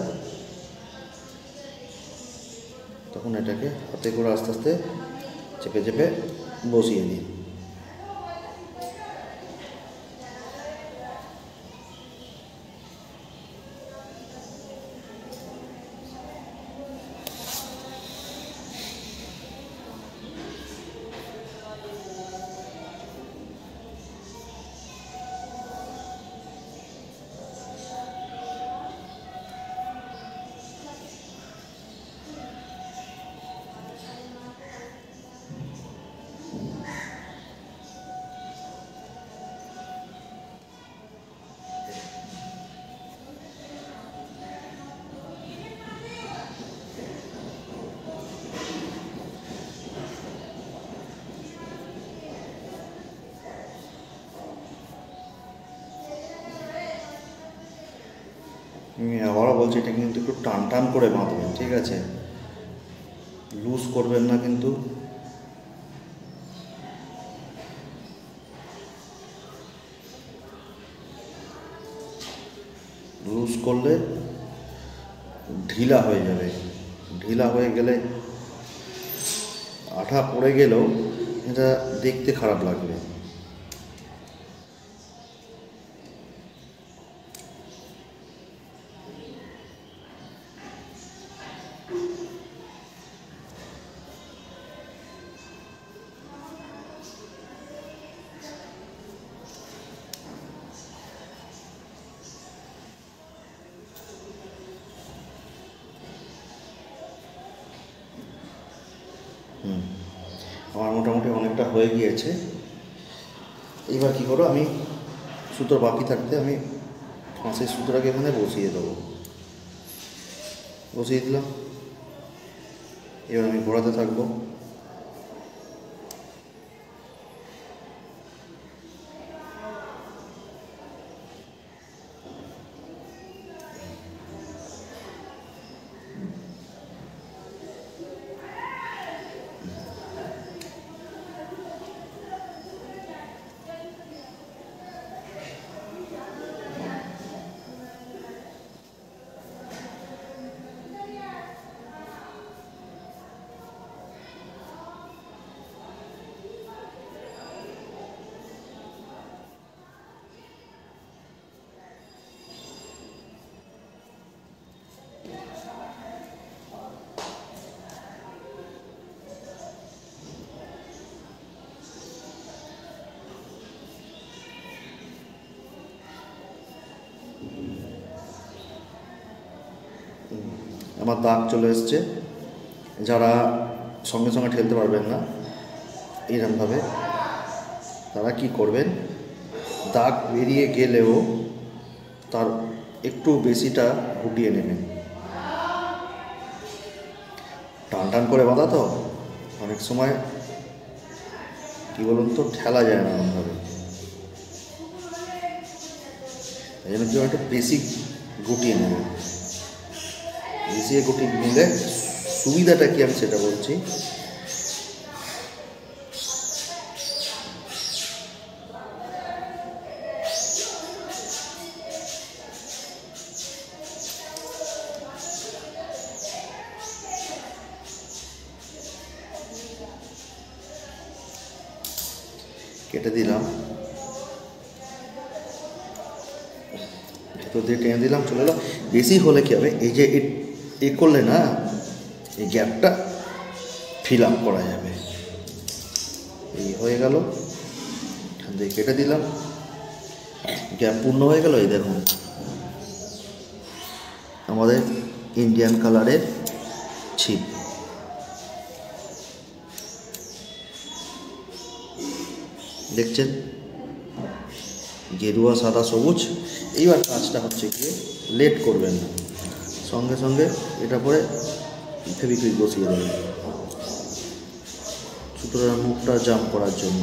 S1: তখন এটাকে হাতে করে আস্তে আস্তে চেপে চেপে বসিয়ে দিন। আমি আবারও বলছি, এটা কিন্তু একটু টান টান করে বাঁধবেন, ঠিক আছে, লুজ করবেন না কিন্তু। লুজ করলে ঢিলা হয়ে যাবে, ঢিলা হয়ে গেলে আঠা পড়ে গেলেও এটা দেখতে খারাপ লাগবে। আমার মোটামুটি অনেকটা হয়ে গিয়েছে। এবার কী করো, আমি সুতোর বাকি থাকতে আমি ফাঁসের সুতোটাকে এখানে বসিয়ে দেবো। বসিয়ে দিলাম। এবার আমি ঘোরাতে থাকবো। আমার দাগ চলে এসছে। যারা সঙ্গে সঙ্গে ঠেলতে পারবেন না এরকমভাবে, তারা কি করবেন, দাগ বেরিয়ে গেলেও তার একটু বেশিটা গুটিয়ে নেবেন। টান টান করে বাঁধা তো অনেক সময় কী বলুন তো, ঠেলা যায় না এমনভাবে। এই জন্য কেউ একটু বেশি গুটিয়ে নেবেন। বেশি গুটিয়ে নিলে সুবিধাটা কি আমি সেটা বলছি। কেটে দিলাম, ভেতর দিয়ে টেনে দিলাম, চলে এলো। বেশি হলে কী হবে, এই যে এ করলে না, এই গ্যাপটা ফিল আপ করা যাবে। এই হয়ে গেল, এখান থেকে কেটে দিলাম, গ্যাপ পূর্ণ হয়ে গেল। এই দেখুন আমাদের ইন্ডিয়ান কালারের ছিপ। দেখছেন, গেরুয়া, সাদা, সবুজ। এইবার কাজটা হচ্ছে গিয়ে লেট করবেন না, সঙ্গে সঙ্গে এটা পরে ফেভিকুইক বসিয়ে দেবেন সুতরাং মুখটা জাম করার জন্য।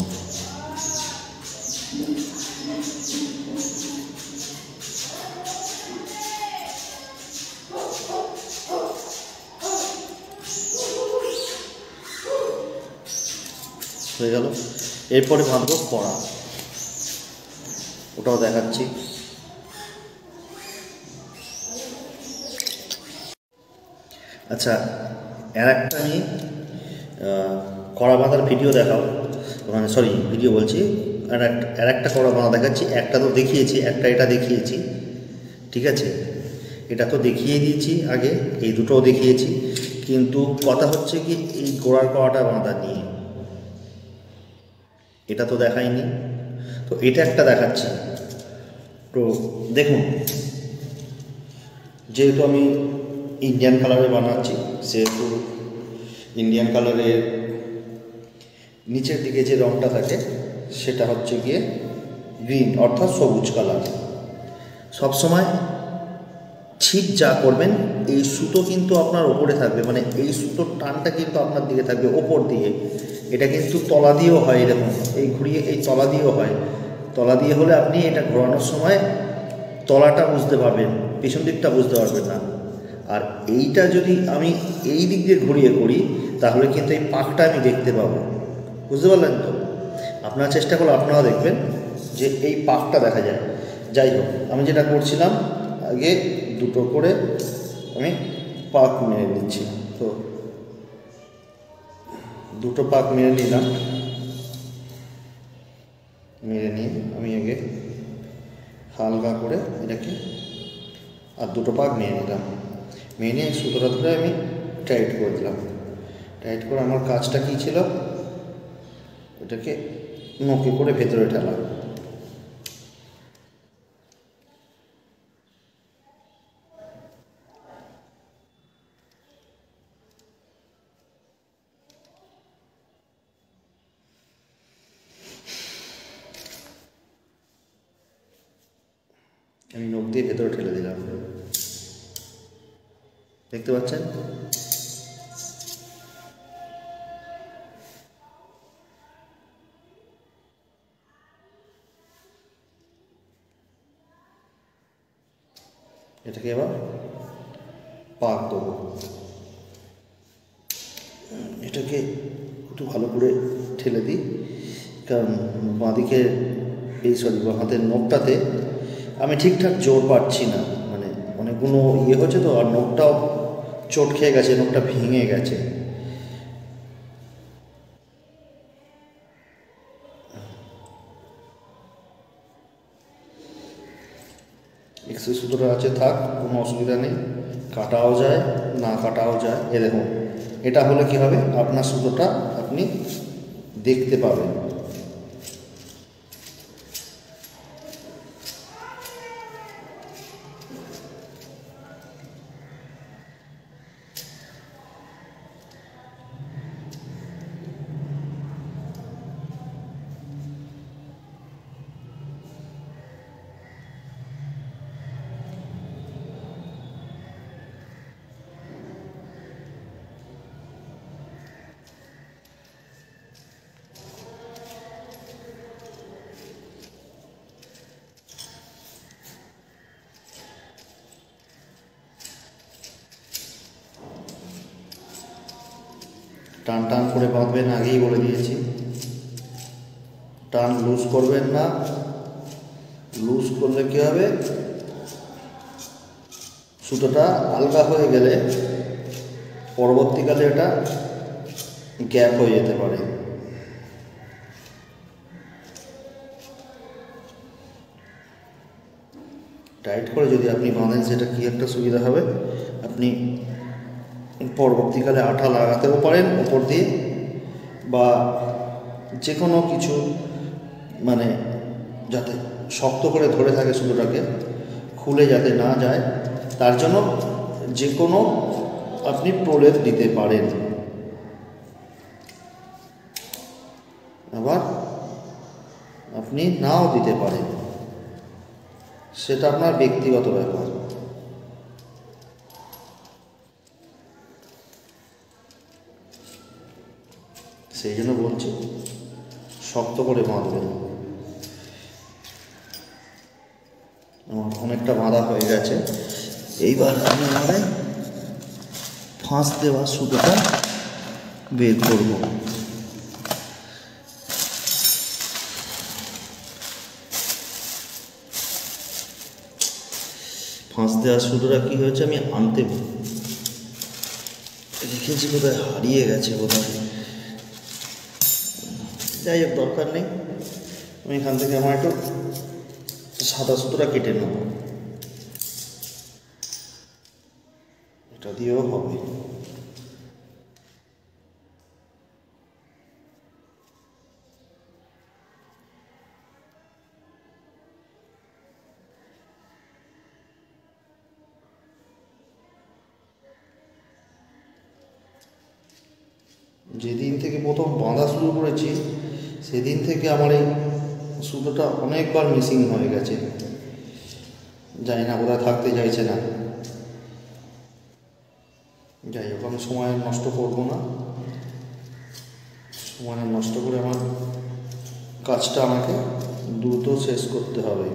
S1: হয়ে গেল। এরপরে বাঁধবো কড়া, ওটাও দেখাচ্ছি। আচ্ছা, আর একটা আমি কড়া বাঁধার ভিডিও দেখাও, মানে সরি ভিডিও বলছি, আর একটা কড়া বাঁধা দেখাচ্ছি। একটা তো দেখিয়েছি, একটা এটা দেখিয়েছি, ঠিক আছে, এটা তো দেখিয়ে দিয়েছি আগে, এই দুটোও দেখিয়েছি। কিন্তু কথা হচ্ছে কি, এই গোড়ার কড়াটা বাঁধা নিয়ে এটা তো দেখাইনি, তো এটা একটা দেখাচ্ছি। তো দেখুন, যেহেতু আমি ইন্ডিয়ান কালারে বানাচ্ছি, সেহেতু ইন্ডিয়ান কালারের নিচের দিকে যে রঙটা থাকে সেটা হচ্ছে গিয়ে গ্রিন, অর্থাৎ সবুজ কালার। সবসময় ছিপ যা করবেন, এই সুতো কিন্তু আপনার ওপরে থাকবে, মানে এই সুতোর টানটা কিন্তু আপনার দিকে থাকবে ওপর দিয়ে। এটা কিন্তু তলা দিয়েও হয়, এরকম এই ঘুরিয়ে এই তলা দিয়েও হয়। তলা দিয়ে হলে আপনি এটা ঘোরানোর সময় তলাটা বুঝতে পারবেন, পেছন দিকটা বুঝতে পারবেন না। আর এইটা যদি আমি এই দিক দিয়ে ঘুরিয়ে করি, তাহলে কিন্তু এই পাকটা আমি দেখতে পাবো। বুঝতে পারলেন তো? আপনারা চেষ্টা করলে আপনারাও দেখবেন যে এই পাকটা দেখা যায়। যাই হোক, আমি যেটা করছিলাম, আগে দুটো করে আমি পাক মেরে নিচ্ছি। তো দুটো পাক মেরে নিলাম, মেরে নিয়ে আমি আগে হালকা করে এটাকে আর দুটো পাক নিয়ে নিলাম। মেরে নিয়ে সুতোটা ধরে আমি টাইট করে দিলাম। টাইট করে আমার কাজটা কী ছিল, ওটাকে নখে করে ভেতরে ঠেলা। দিয়ে ভেতরে ঠেলে দিলাম, দেখতে পাচ্ছেন। এটাকে এবার পাক দেবো, এটাকে একটু ভালো করে ঠেলে দিই, কারণ বাঁদিকে বাঁ হাতের নখটাতে আমি ঠিকঠাক জোর পাচ্ছি না, মানে অনেকগুলো হচ্ছে তো, আর নখটাও চোট খেয়ে গেছে, নখটা ভেঙে গেছে। এক্সেস সুতোটা আছে, থাক, কোনো অসুবিধা নেই, কাটাও যায় না কাটাও যায়। দেখুন, এটা হলে কি হবে, আপনার সুতোটা আপনি দেখতে পাবেন। টান টান করে বাঁধবেন, আগেই বলে দিয়েছি, টান লুজ করবেন না। লুজ করলে কী হবে, সুতোটা আলগা হয়ে গেলে পরবর্তীকালে এটা গ্যাপ হয়ে যেতে পারে। টাইট করে যদি আপনি বাঁধেন, সেটা কি একটা সুবিধা হবে, আপনি পরবর্তীকালে আঠা লাগাতেও পারেন উপর দিয়ে, বা যে কোনো কিছু, মানে যাতে শক্ত করে ধরে থাকে সুতোটাকে, খুলে যাতে না যায়, তার জন্য যে কোনো আপনি প্রলেপ দিতে পারেন। আবার আপনি নাও দিতে পারেন, সেটা আপনার ব্যক্তিগত ব্যাপার। সেই জন্য বলছি, শক্ত করে বাঁধবেন। আমার অনেকটা বাঁধা হয়ে গেছে, এইবার আমি আমাদের ফাঁস দেওয়া সুতোটা বের করব। ফাঁস দেওয়া সুতোটা কী হয়েছে, আমি আনতে রেখেছি, কোথায় হারিয়ে গেছে বোধহয়। যাই হোক, দরকার নেই, আমি এখান থেকে আমার একটু সাদা সুতোটা কেটে নেব, এটা দিয়েও হবে। যেদিন থেকে প্রথম বাঁধা শুরু করেছি, সেদিন থেকে আমার এই সুতোটা অনেকবার মিসিং হয়ে গেছে, জানি না, কোথায় থাকতে চাইছে না। যাই হোক, আমি সময় নষ্ট করবো না, সময় নষ্ট করে আমার কাজটা আমাকে দ্রুত শেষ করতে হবে।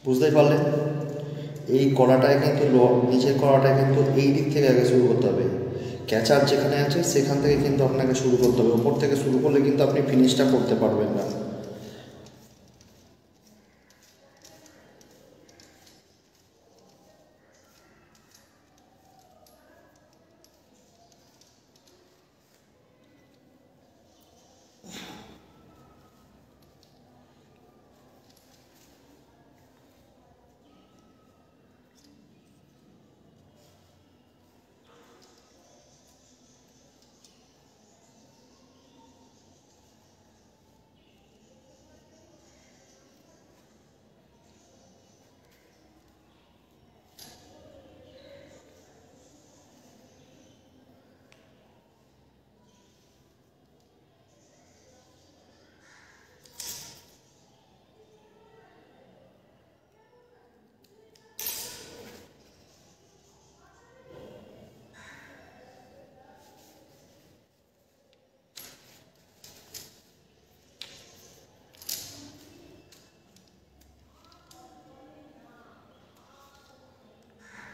S1: বুঝতেই পারলেন, এই কড়াটায় কিন্তু নিচের কড়াটায় কিন্তু এই দিক থেকে আগে শুরু করতে হবে, ক্যাচার যেখানে আছে সেখান থেকে কিন্তু আপনাকে শুরু করতে হবে। ওপর থেকে শুরু করলে কিন্তু আপনি ফিনিশটা করতে পারবেন না।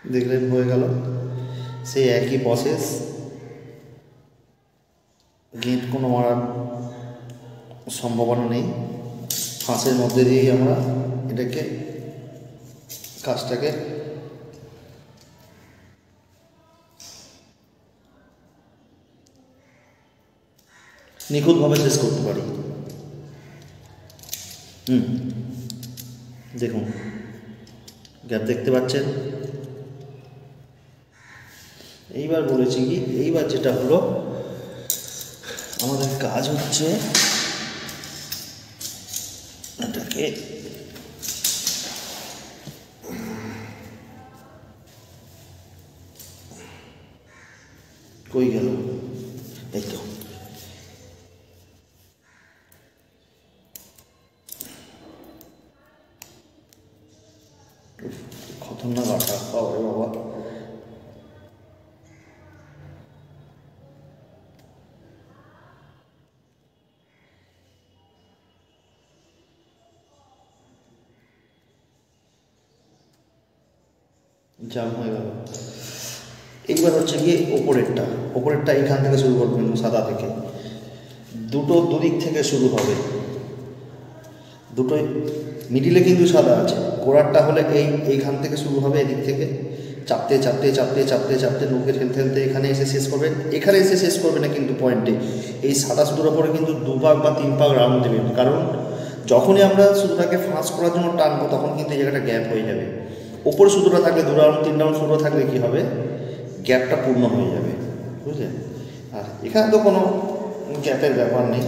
S1: দেখলেন হয়ে গেল। সেই একই প্রসেস, গেঁট কোনো মারার সম্ভাবনা নেই। ফাঁসের মধ্যে দিয়েই আমরা এটাকে কাজটাকে নিখুঁতভাবে শেষ করতে পারি। দেখুন গ্যাপ দেখতে পাচ্ছেন। এইবার বলেছি কি, এইবার যেটা হলো আমাদের কাজ হচ্ছে এটাকে কই গেল, এই তো খতরনাক আটা, বাবা বাবা। জাম হয়ে গেল। এইবার হচ্ছে গিয়ে ওপরেরটা এইখান থেকে শুরু করবেন, সাদা থেকে দুদিক থেকে শুরু হবে। দুটোই মিডিলে কিন্তু সাদা আছে, গোড়ারটা হলে এইখান থেকে শুরু হবে, এদিক থেকে চাপতে চাপতে চাপতে চাপতে চাপতে নৌকে ঠেলতে ঠেলতে এখানে এসে শেষ করবেন। এখানে এসে শেষ করবে না কিন্তু পয়েন্টে, এই সাদা সুতোর ওপরে কিন্তু 2 ভাগ বা 3 ভাগ রাউন্ড দেবেন, কারণ যখনই আমরা সুতোটাকে ফাঁস করার জন্য টানবো তখন কিন্তু এই জায়গাটা গ্যাপ হয়ে যাবে। ওপরে সুতোটা থাকলে 2 রাউন্ড 3 রাউন্ড সুতো থাকলে কী হবে, গ্যাপটা পূর্ণ হয়ে যাবে, বুঝলেন। আর এখানে তো কোনো গ্যাপের ব্যাপার নেই।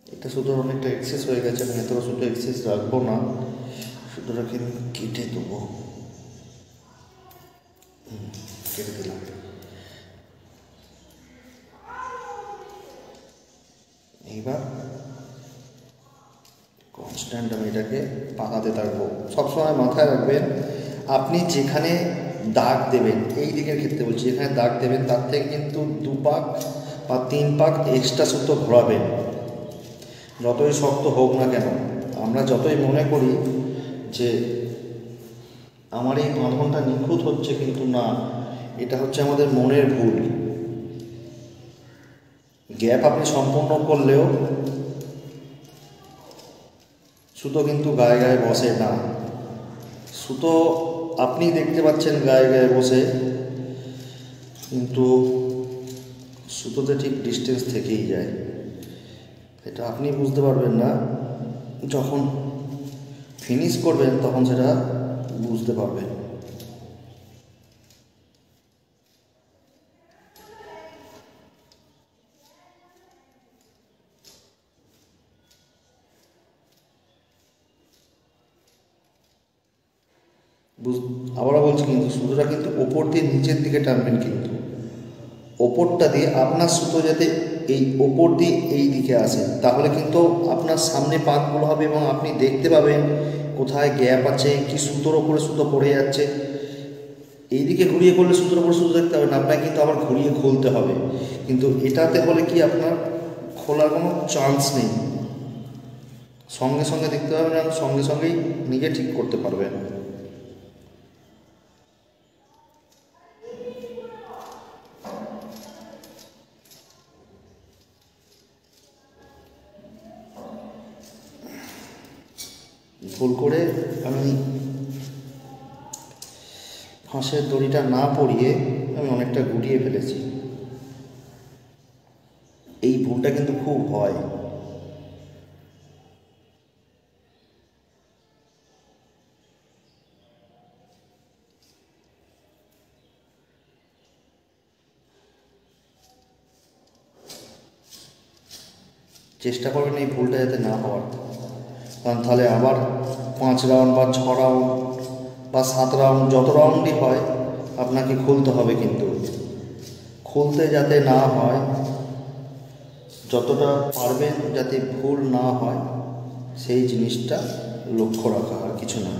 S1: এটা সুতোর অনেকটা এক্সেস হয়ে গেছে, আমি এতটা সুতো এক্সেস রাখবো না, সুতোটাকে আমি কেটে দেবো। কেটে দিলাম। এইবার কনস্ট্যান্ট আমি এটাকে পাকাতে থাকবো। সবসময় মাথায় রাখবেন, আপনি যেখানে দাগ দেবেন, এই দিকের ক্ষেত্রে বলছি, যেখানে দাগ দেবেন তার থেকে কিন্তু 2 পাক বা 3 পাক এক্সট্রা সুতো ঘোরাবেন। যতই শক্ত হোক না কেন, আমরা যতই মনে করি যে আমার এই বাঁধনটা নিখুঁত হচ্ছে, কিন্তু না, এটা হচ্ছে আমাদের মনের ভুল। গ্যাপ আপনি সম্পূর্ণ করলেও সুতো কিন্তু গায়ে গায়ে বসে না। সুতো আপনি দেখতে পাচ্ছেন গায়ে গায়ে বসে, কিন্তু সুতোতে ঠিক ডিস্টেন্স থেকেই যায়। এটা আপনি বুঝতে পারবেন না, যখন ফিনিশ করবেন তখন সেটা বুঝতে পারবেন। আবারও বলছি, কিন্তু সুতোটা কিন্তু ওপর দিয়ে নিচের দিকে টানবেন, কিন্তু ওপরটা দিয়ে আপনার সুতো যাতে এই ওপর দিয়ে এই দিকে আসে, তাহলে কিন্তু আপনার সামনে পাকগুলো হবে এবং আপনি দেখতে পাবেন কোথায় গ্যাপ আছে, কি সুতোর ওপরে সুতো পড়ে যাচ্ছে। এই দিকে ঘুরিয়ে করলে সুতোর ওপরে সুতো দেখতে হবে না, আপনাকে কিন্তু আবার ঘুরিয়ে খুলতে হবে। কিন্তু এটাতে হলে কি আপনার খোলার কোনো চান্স নেই, সঙ্গে সঙ্গে দেখতে পাবেন আর সঙ্গে সঙ্গেই নিজে ঠিক করতে পারবেন। ভুল করে আমি ফাঁসের দড়িটা না পরিয়ে আমি অনেকটা গুটিয়ে ফেলেছি। এই ভুলটা কিন্তু খুব হয়। চেষ্টা করবেন এই ভুলটা যাতে না হওয়ার, কারণ তাহলে আবার 5 রাউন্ড বা 6 রাউন্ড বা 7 রাউন্ড যত রাউন্ডই হয় আপনাকে খুলতে হবে, কিন্তু খুলতে যাতে না হয়, যতটা পারবেন যাতে ভুল না হয় সেই জিনিসটা লক্ষ্য রাখা, আর কিছু না।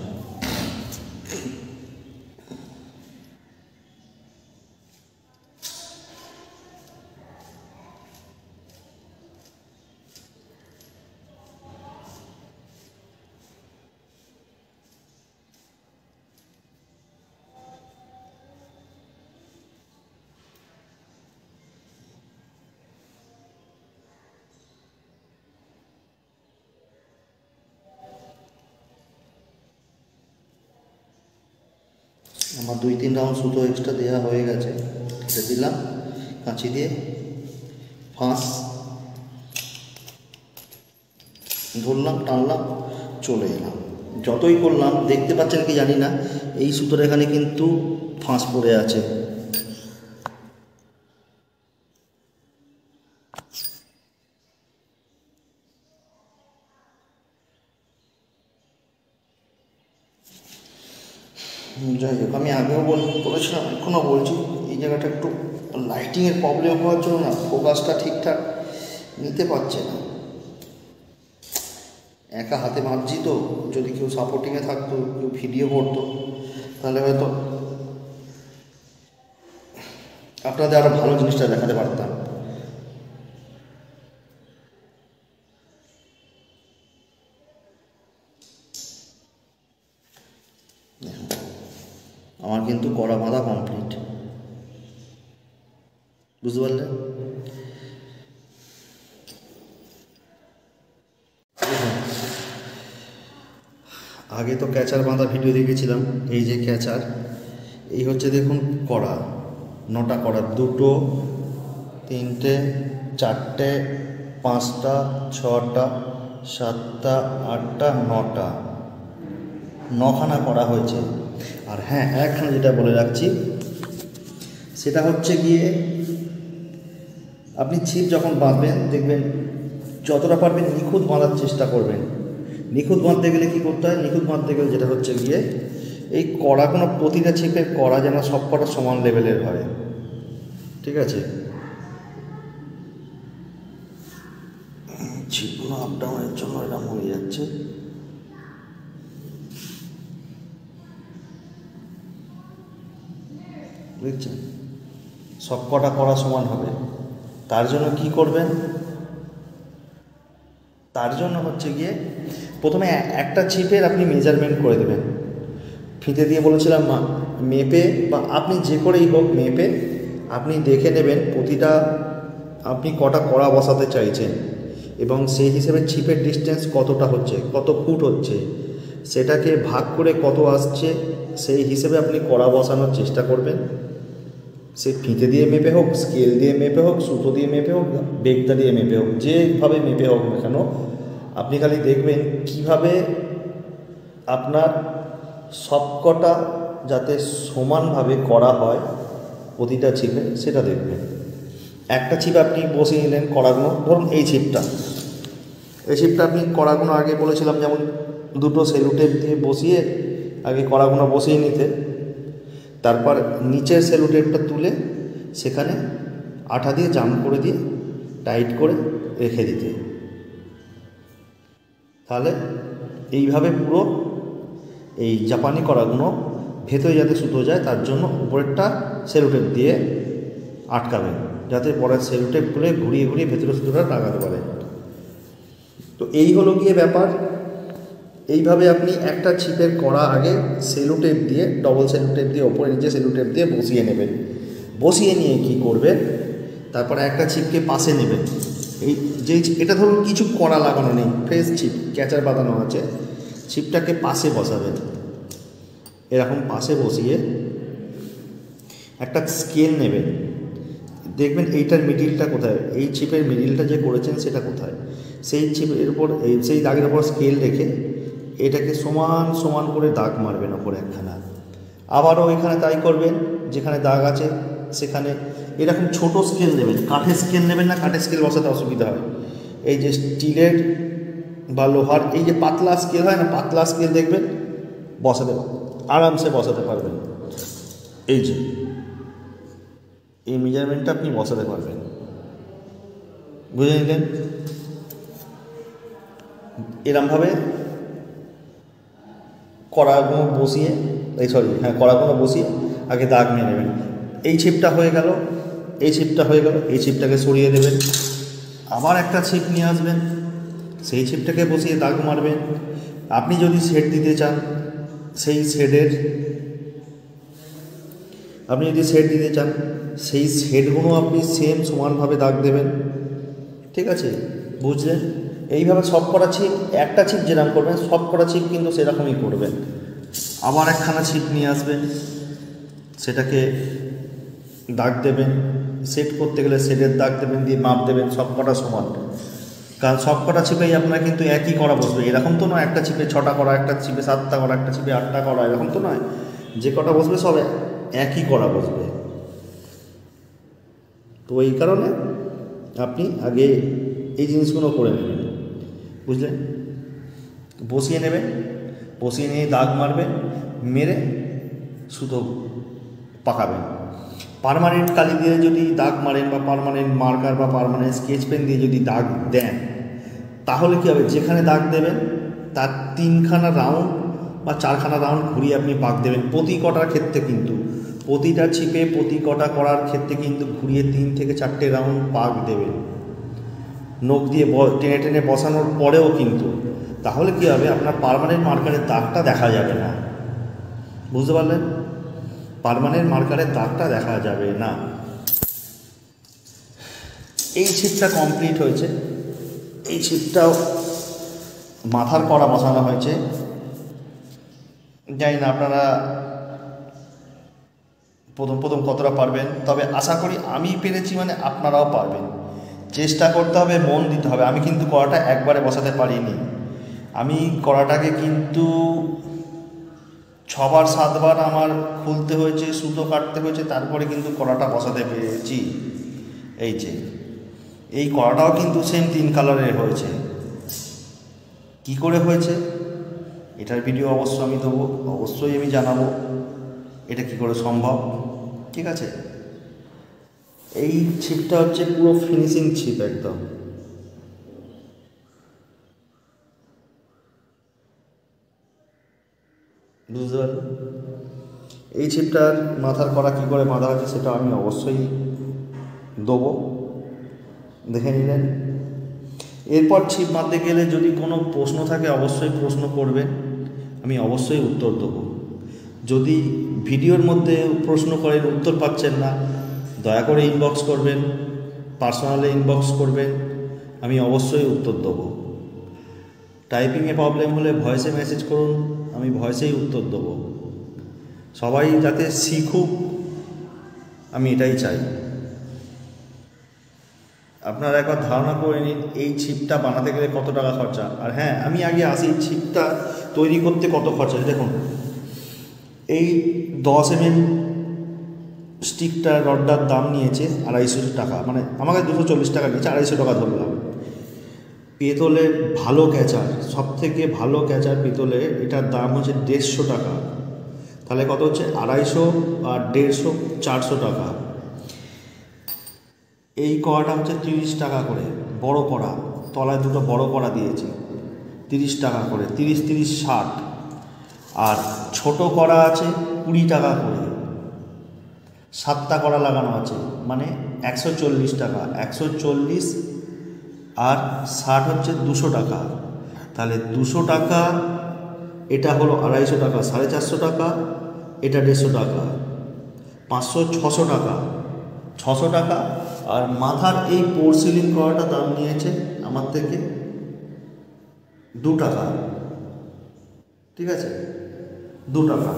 S1: আমার 2-3 রাউন্ড সুতো এক্সট্রা দেওয়া হয়ে গেছে, কেটে দিলাম কাঁচি দিয়ে, ফাঁস ধরলাম, টানলাম, চলে এলাম। যতই করলাম, দেখতে পাচ্ছেন কি জানি না, এই সুতোর এখানে কিন্তু ফাঁস পড়ে আছে। যাই হোক, আমি আগেও বলেছিলাম, এখনও বলছি, এই জায়গাটা একটু লাইটিংয়ের প্রবলেম হওয়ার জন্য না ফোকাসটা ঠিকঠাক নিতে পারছে না। একা হাতে মারছি তো, যদি কেউ সাপোর্টিংয়ে থাকতো, কেউ ভিডিও করতো, তাহলে হয়তো আপনাদের আরও ভালো জিনিসটা দেখাতে পারতাম। আমার কিন্তু কড়া বাঁধা কমপ্লিট, বুঝতে পারলেন? আগে তো ক্যাচার বাঁধা ভিডিও দেখেছিলাম, এই যে ক্যাচার, এই হচ্ছে দেখুন কড়া, 9টা কড়া, 2টো 3টে 4টে 5টা 6টা 7টা 8টা 9টা, 9খানা করা হয়েছে। আর হ্যাঁ, একখানা যেটা বলে রাখছি, সেটা হচ্ছে গিয়ে আপনি ছিপ যখন বাঁধবেন, দেখবেন যতটা পারবেন নিখুঁত বাঁধার চেষ্টা করবেন। নিখুঁত বাঁধতে গেলে কী করতে হয়? নিখুঁত বাঁধতে গেলে যেটা হচ্ছে গিয়ে, এই কড়াগুলো, প্রতিটা ছিপের কড়া যেন সব কটা সমান লেভেলের হয়, ঠিক আছে? ছিপগুলো আপ ডাউনের জন্য এরকম হয়ে যাচ্ছে। বুঝছেন? সব কটা কড়া সমান হবে। তার জন্য কি করবেন? তার জন্য হচ্ছে গিয়ে প্রথমে একটা ছিপের আপনি মেজারমেন্ট করে দেবেন, ফিতে দিয়ে বলেছিলাম মেপে, বা আপনি যে করেই হোক মেপে আপনি দেখে নেবেন প্রতিটা আপনি কটা কড়া বসাতে চাইছেন, এবং সেই হিসেবে ছিপের ডিস্টেন্স কতটা হচ্ছে, কত ফুট হচ্ছে, সেটাকে ভাগ করে কত আসছে, সেই হিসেবে আপনি কড়া বসানোর চেষ্টা করবেন। সে ফিতে দিয়ে মেপে হোক, স্কেল দিয়ে মেপে হোক, সুতো দিয়ে মেপে হোক, বেগদা দিয়ে মেপে হোক, যেভাবে মেপে হোক না কেন, আপনি খালি দেখবেন কিভাবে আপনার সবকটা যাতে সমানভাবে করা হয় প্রতিটা ছিপে, সেটা দেখবেন। একটা ছিপ আপনি বসিয়ে নিলেন কড়াগুলো, ধরুন এই ছিপটা আপনি কড়াগুলো আগে বলেছিলাম যেমন 2টো সেলুটেপ দিয়ে বসিয়ে আগে কড়াগুলো বসিয়ে নিতে, তারপর নিচের সেলুটেপটা তুলে সেখানে আঠা দিয়ে জাম করে দিয়ে টাইট করে রেখে দিতে। তাহলে এইভাবে পুরো এই জাপানি কড়াগুলো ভেতরে যাতে সুতো যায়, তার জন্য উপরেরটা সেলুটেপ দিয়ে আটকাবেন, যাতে পরে সেলুটেপ খুলে ঘুরিয়ে ঘুরিয়ে ভেতরে সুতোটা লাগাতে পারে। তো এই হলো গিয়ে ব্যাপার। এইভাবে আপনি একটা ছিপের কড়া আগে সেলুটেপ দিয়ে, ডবল সেলুটেপ দিয়ে ওপরে নিচে সেলুটেপ দিয়ে বসিয়ে নেবেন। বসিয়ে নিয়ে কি করবেন? তারপরে একটা ছিপকে পাশে নেবেন। এই যে এটা ধরুন কিছু কড়া লাগানো নেই, ফ্রেশ ছিপ, ক্যাচার বাঁধানো আছে, ছিপটাকে পাশে বসাবেন। এরকম পাশে বসিয়ে একটা স্কেল নেবেন, দেখবেন এইটার মিডিলটা কোথায়, এই ছিপের মিডিলটা যে করেছেন সেটা কোথায়, সেই ছিপের উপর সেই দাগের উপর স্কেল রেখে এটাকে সমান সমান করে দাগ মারবেন ওপরে একখানা। আবারও এখানে তাই করবেন, যেখানে দাগ আছে সেখানে এরকম ছোট স্কেল নেবেন, কাঠের স্কেল নেবেন না, কাঠের স্কেল বসাতে অসুবিধা হয়। এই যে স্টিলের বা লোহার এই যে পাতলা স্কেল হয় না, পাতলা স্কেল দেখবেন বসাতে আরামসে বসাতে পারবেন। এই যে এই মেজারমেন্টটা আপনি বসাতে পারবেন, বুঝে নিলেন? এরমভাবে কড়াগুলো বসিয়ে কড়াগুলো বসিয়ে আগে দাগ নিয়ে নেবেন। এই ছিপটা হয়ে গেল, এই ছিপটা হয়ে গেল, এই ছিপটাকে সরিয়ে দেবেন। আবার একটা ছিপ নিয়ে আসবেন, সেই ছিপটাকে বসিয়ে দাগ মারবেন। আপনি যদি শেড দিতে চান সেই শেডের সেই শেডগুলো আপনি সেম সমানভাবে দাগ দেবেন। ঠিক আছে, বুঝলেন? এইভাবে সব কটা ছিপ, একটা ছিপ যেরকম করবেন সব কটা ছিপ কিন্তু সেরকমই করবেন। আবার একখানা ছিপ নিয়ে আসবেন, সেটাকে দাগ দেবেন। সেট করতে গেলে শেডের দাগ দেবেন, দিয়ে মাপ দেবেন সব কটা সমান, কারণ সব কটা ছিপেই আপনার কিন্তু একই করা বসবে। এরকম তো নয় একটা ছিপে 6টা করা, একটা ছিপে 7টা করা, একটা ছিপে 8টা করা, এরকম তো নয়। যে কটা বসবে সব একই করা বসবে। তো এই কারণে আপনি আগে এই জিনিসগুলো করে নেবেন, বুঝলেন? বসিয়ে নেবেন, বসিয়ে নিয়ে দাগ মারবেন, মেরে সুতো পাকাবেন। পার্মানেন্ট কালি দিয়ে যদি দাগ মারেন বা পার্মানেন্ট মার্কার বা পার্মানেন্ট স্কেচ পেন দিয়ে যদি দাগ দেন, তাহলে কী হবে, যেখানে দাগ দেবেন তার 3খানা রাউন্ড বা 4খানা রাউন্ড ঘুরিয়ে আপনি পাক দেবেন। প্রতি কটার ক্ষেত্রে কিন্তু, প্রতিটা ছিপে প্রতি কটা করার ক্ষেত্রে কিন্তু ঘুরিয়ে 3 থেকে 4টে রাউন্ড পাক দেবেন, নখ দিয়ে টেনে টেনে বসানোর পরেও কিন্তু। তাহলে কী হবে, আপনার পার্মানেন্ট মার্কারের দাগটা দেখা যাবে না, বুঝতে পারলেন? পার্মানেন্ট মার্কারের দাগটা দেখা যাবে না। এই ছিপটা কমপ্লিট হয়েছে, এই ছিপটাও মাথার কড়া বসানো হয়েছে। জানি না আপনারা প্রথম কতটা পারবেন, তবে আশা করি আমি পেরেছি মানে আপনারাও পারবেন। চেষ্টা করতে হবে, মন দিতে হবে। আমি কিন্তু কড়াটা একবারে বসাতে পারিনি, আমি কড়াটাকে কিন্তু 6বার 7বার আমার খুলতে হয়েছে, সুতো কাটতে হয়েছে, তারপরে কিন্তু কড়াটা বসাতে পেরেছি। এই যে এই কড়াটাও কিন্তু সেম 3 কালারের হয়েছে। কি করে হয়েছে এটার ভিডিও অবশ্য আমি দেবো, অবশ্যই আমি জানাবো এটা কি করে সম্ভব। ঠিক আছে, এই ছিপটা হচ্ছে পুরো ফিনিশিং ছিপ একদম। বুঝতে পারলেন? এই ছিপটার মাথার কড়া কী করে বাঁধা হয়েছে সেটা আমি অবশ্যই দেবো, দেখে নিলেন। এরপর ছিপ বাঁধতে গেলে যদি কোনো প্রশ্ন থাকে অবশ্যই প্রশ্ন করবেন, আমি অবশ্যই উত্তর দেবো। যদি ভিডিওর মধ্যে প্রশ্ন করেন উত্তর পাচ্ছেন না, দয়া করে ইনবক্স করবেন, পার্সোনালে ইনবক্স করবেন, আমি অবশ্যই উত্তর দেবো। টাইপিংয়ে প্রবলেম হলে ভয়েসে মেসেজ করুন, আমি ভয়েসেই উত্তর দেবো। সবাই যাতে শিখুক, আমি এটাই চাই। আপনারা একবার ধারণা করে নিন এই ছিপটা বানাতে গেলে কত টাকা খরচা। আর হ্যাঁ, আমি আগে আসি ছিপটা তৈরি করতে কত খরচা। দেখুন, এই 10 mm স্টিকটা রডটার দাম নিয়েছে 250 টাকা, মানে আমাকে 240 টাকা নিয়েছে, 250 টাকা ধরলাম। পেতলের ভালো ক্যাচার, সবথেকে ভালো ক্যাচার পেতলের, এটার দাম হচ্ছে 150 টাকা। তাহলে কত হচ্ছে, 250 আর 150, 400 টাকা। এই কড়াটা হচ্ছে 30 টাকা করে, বড় কড়া, তলায় দুটো বড় কড়া দিয়েছে 30 টাকা করে, 30 30 60। আর ছোট কড়া আছে 20 টাকা করে, 7টা কড়া লাগানো আছে, মানে 140 টাকা। 140 আর 60 হচ্ছে 200 টাকা। তাহলে 200 টাকা, এটা হলো 250 টাকা, 450 টাকা, এটা 150 টাকা, 500, 600 টাকা, 600 টাকা। আর মাথার এই পোর্সিলিন কড়াটা দাম নিয়েছে আমার থেকে 2 টাকা। ঠিক আছে, 2 টাকা।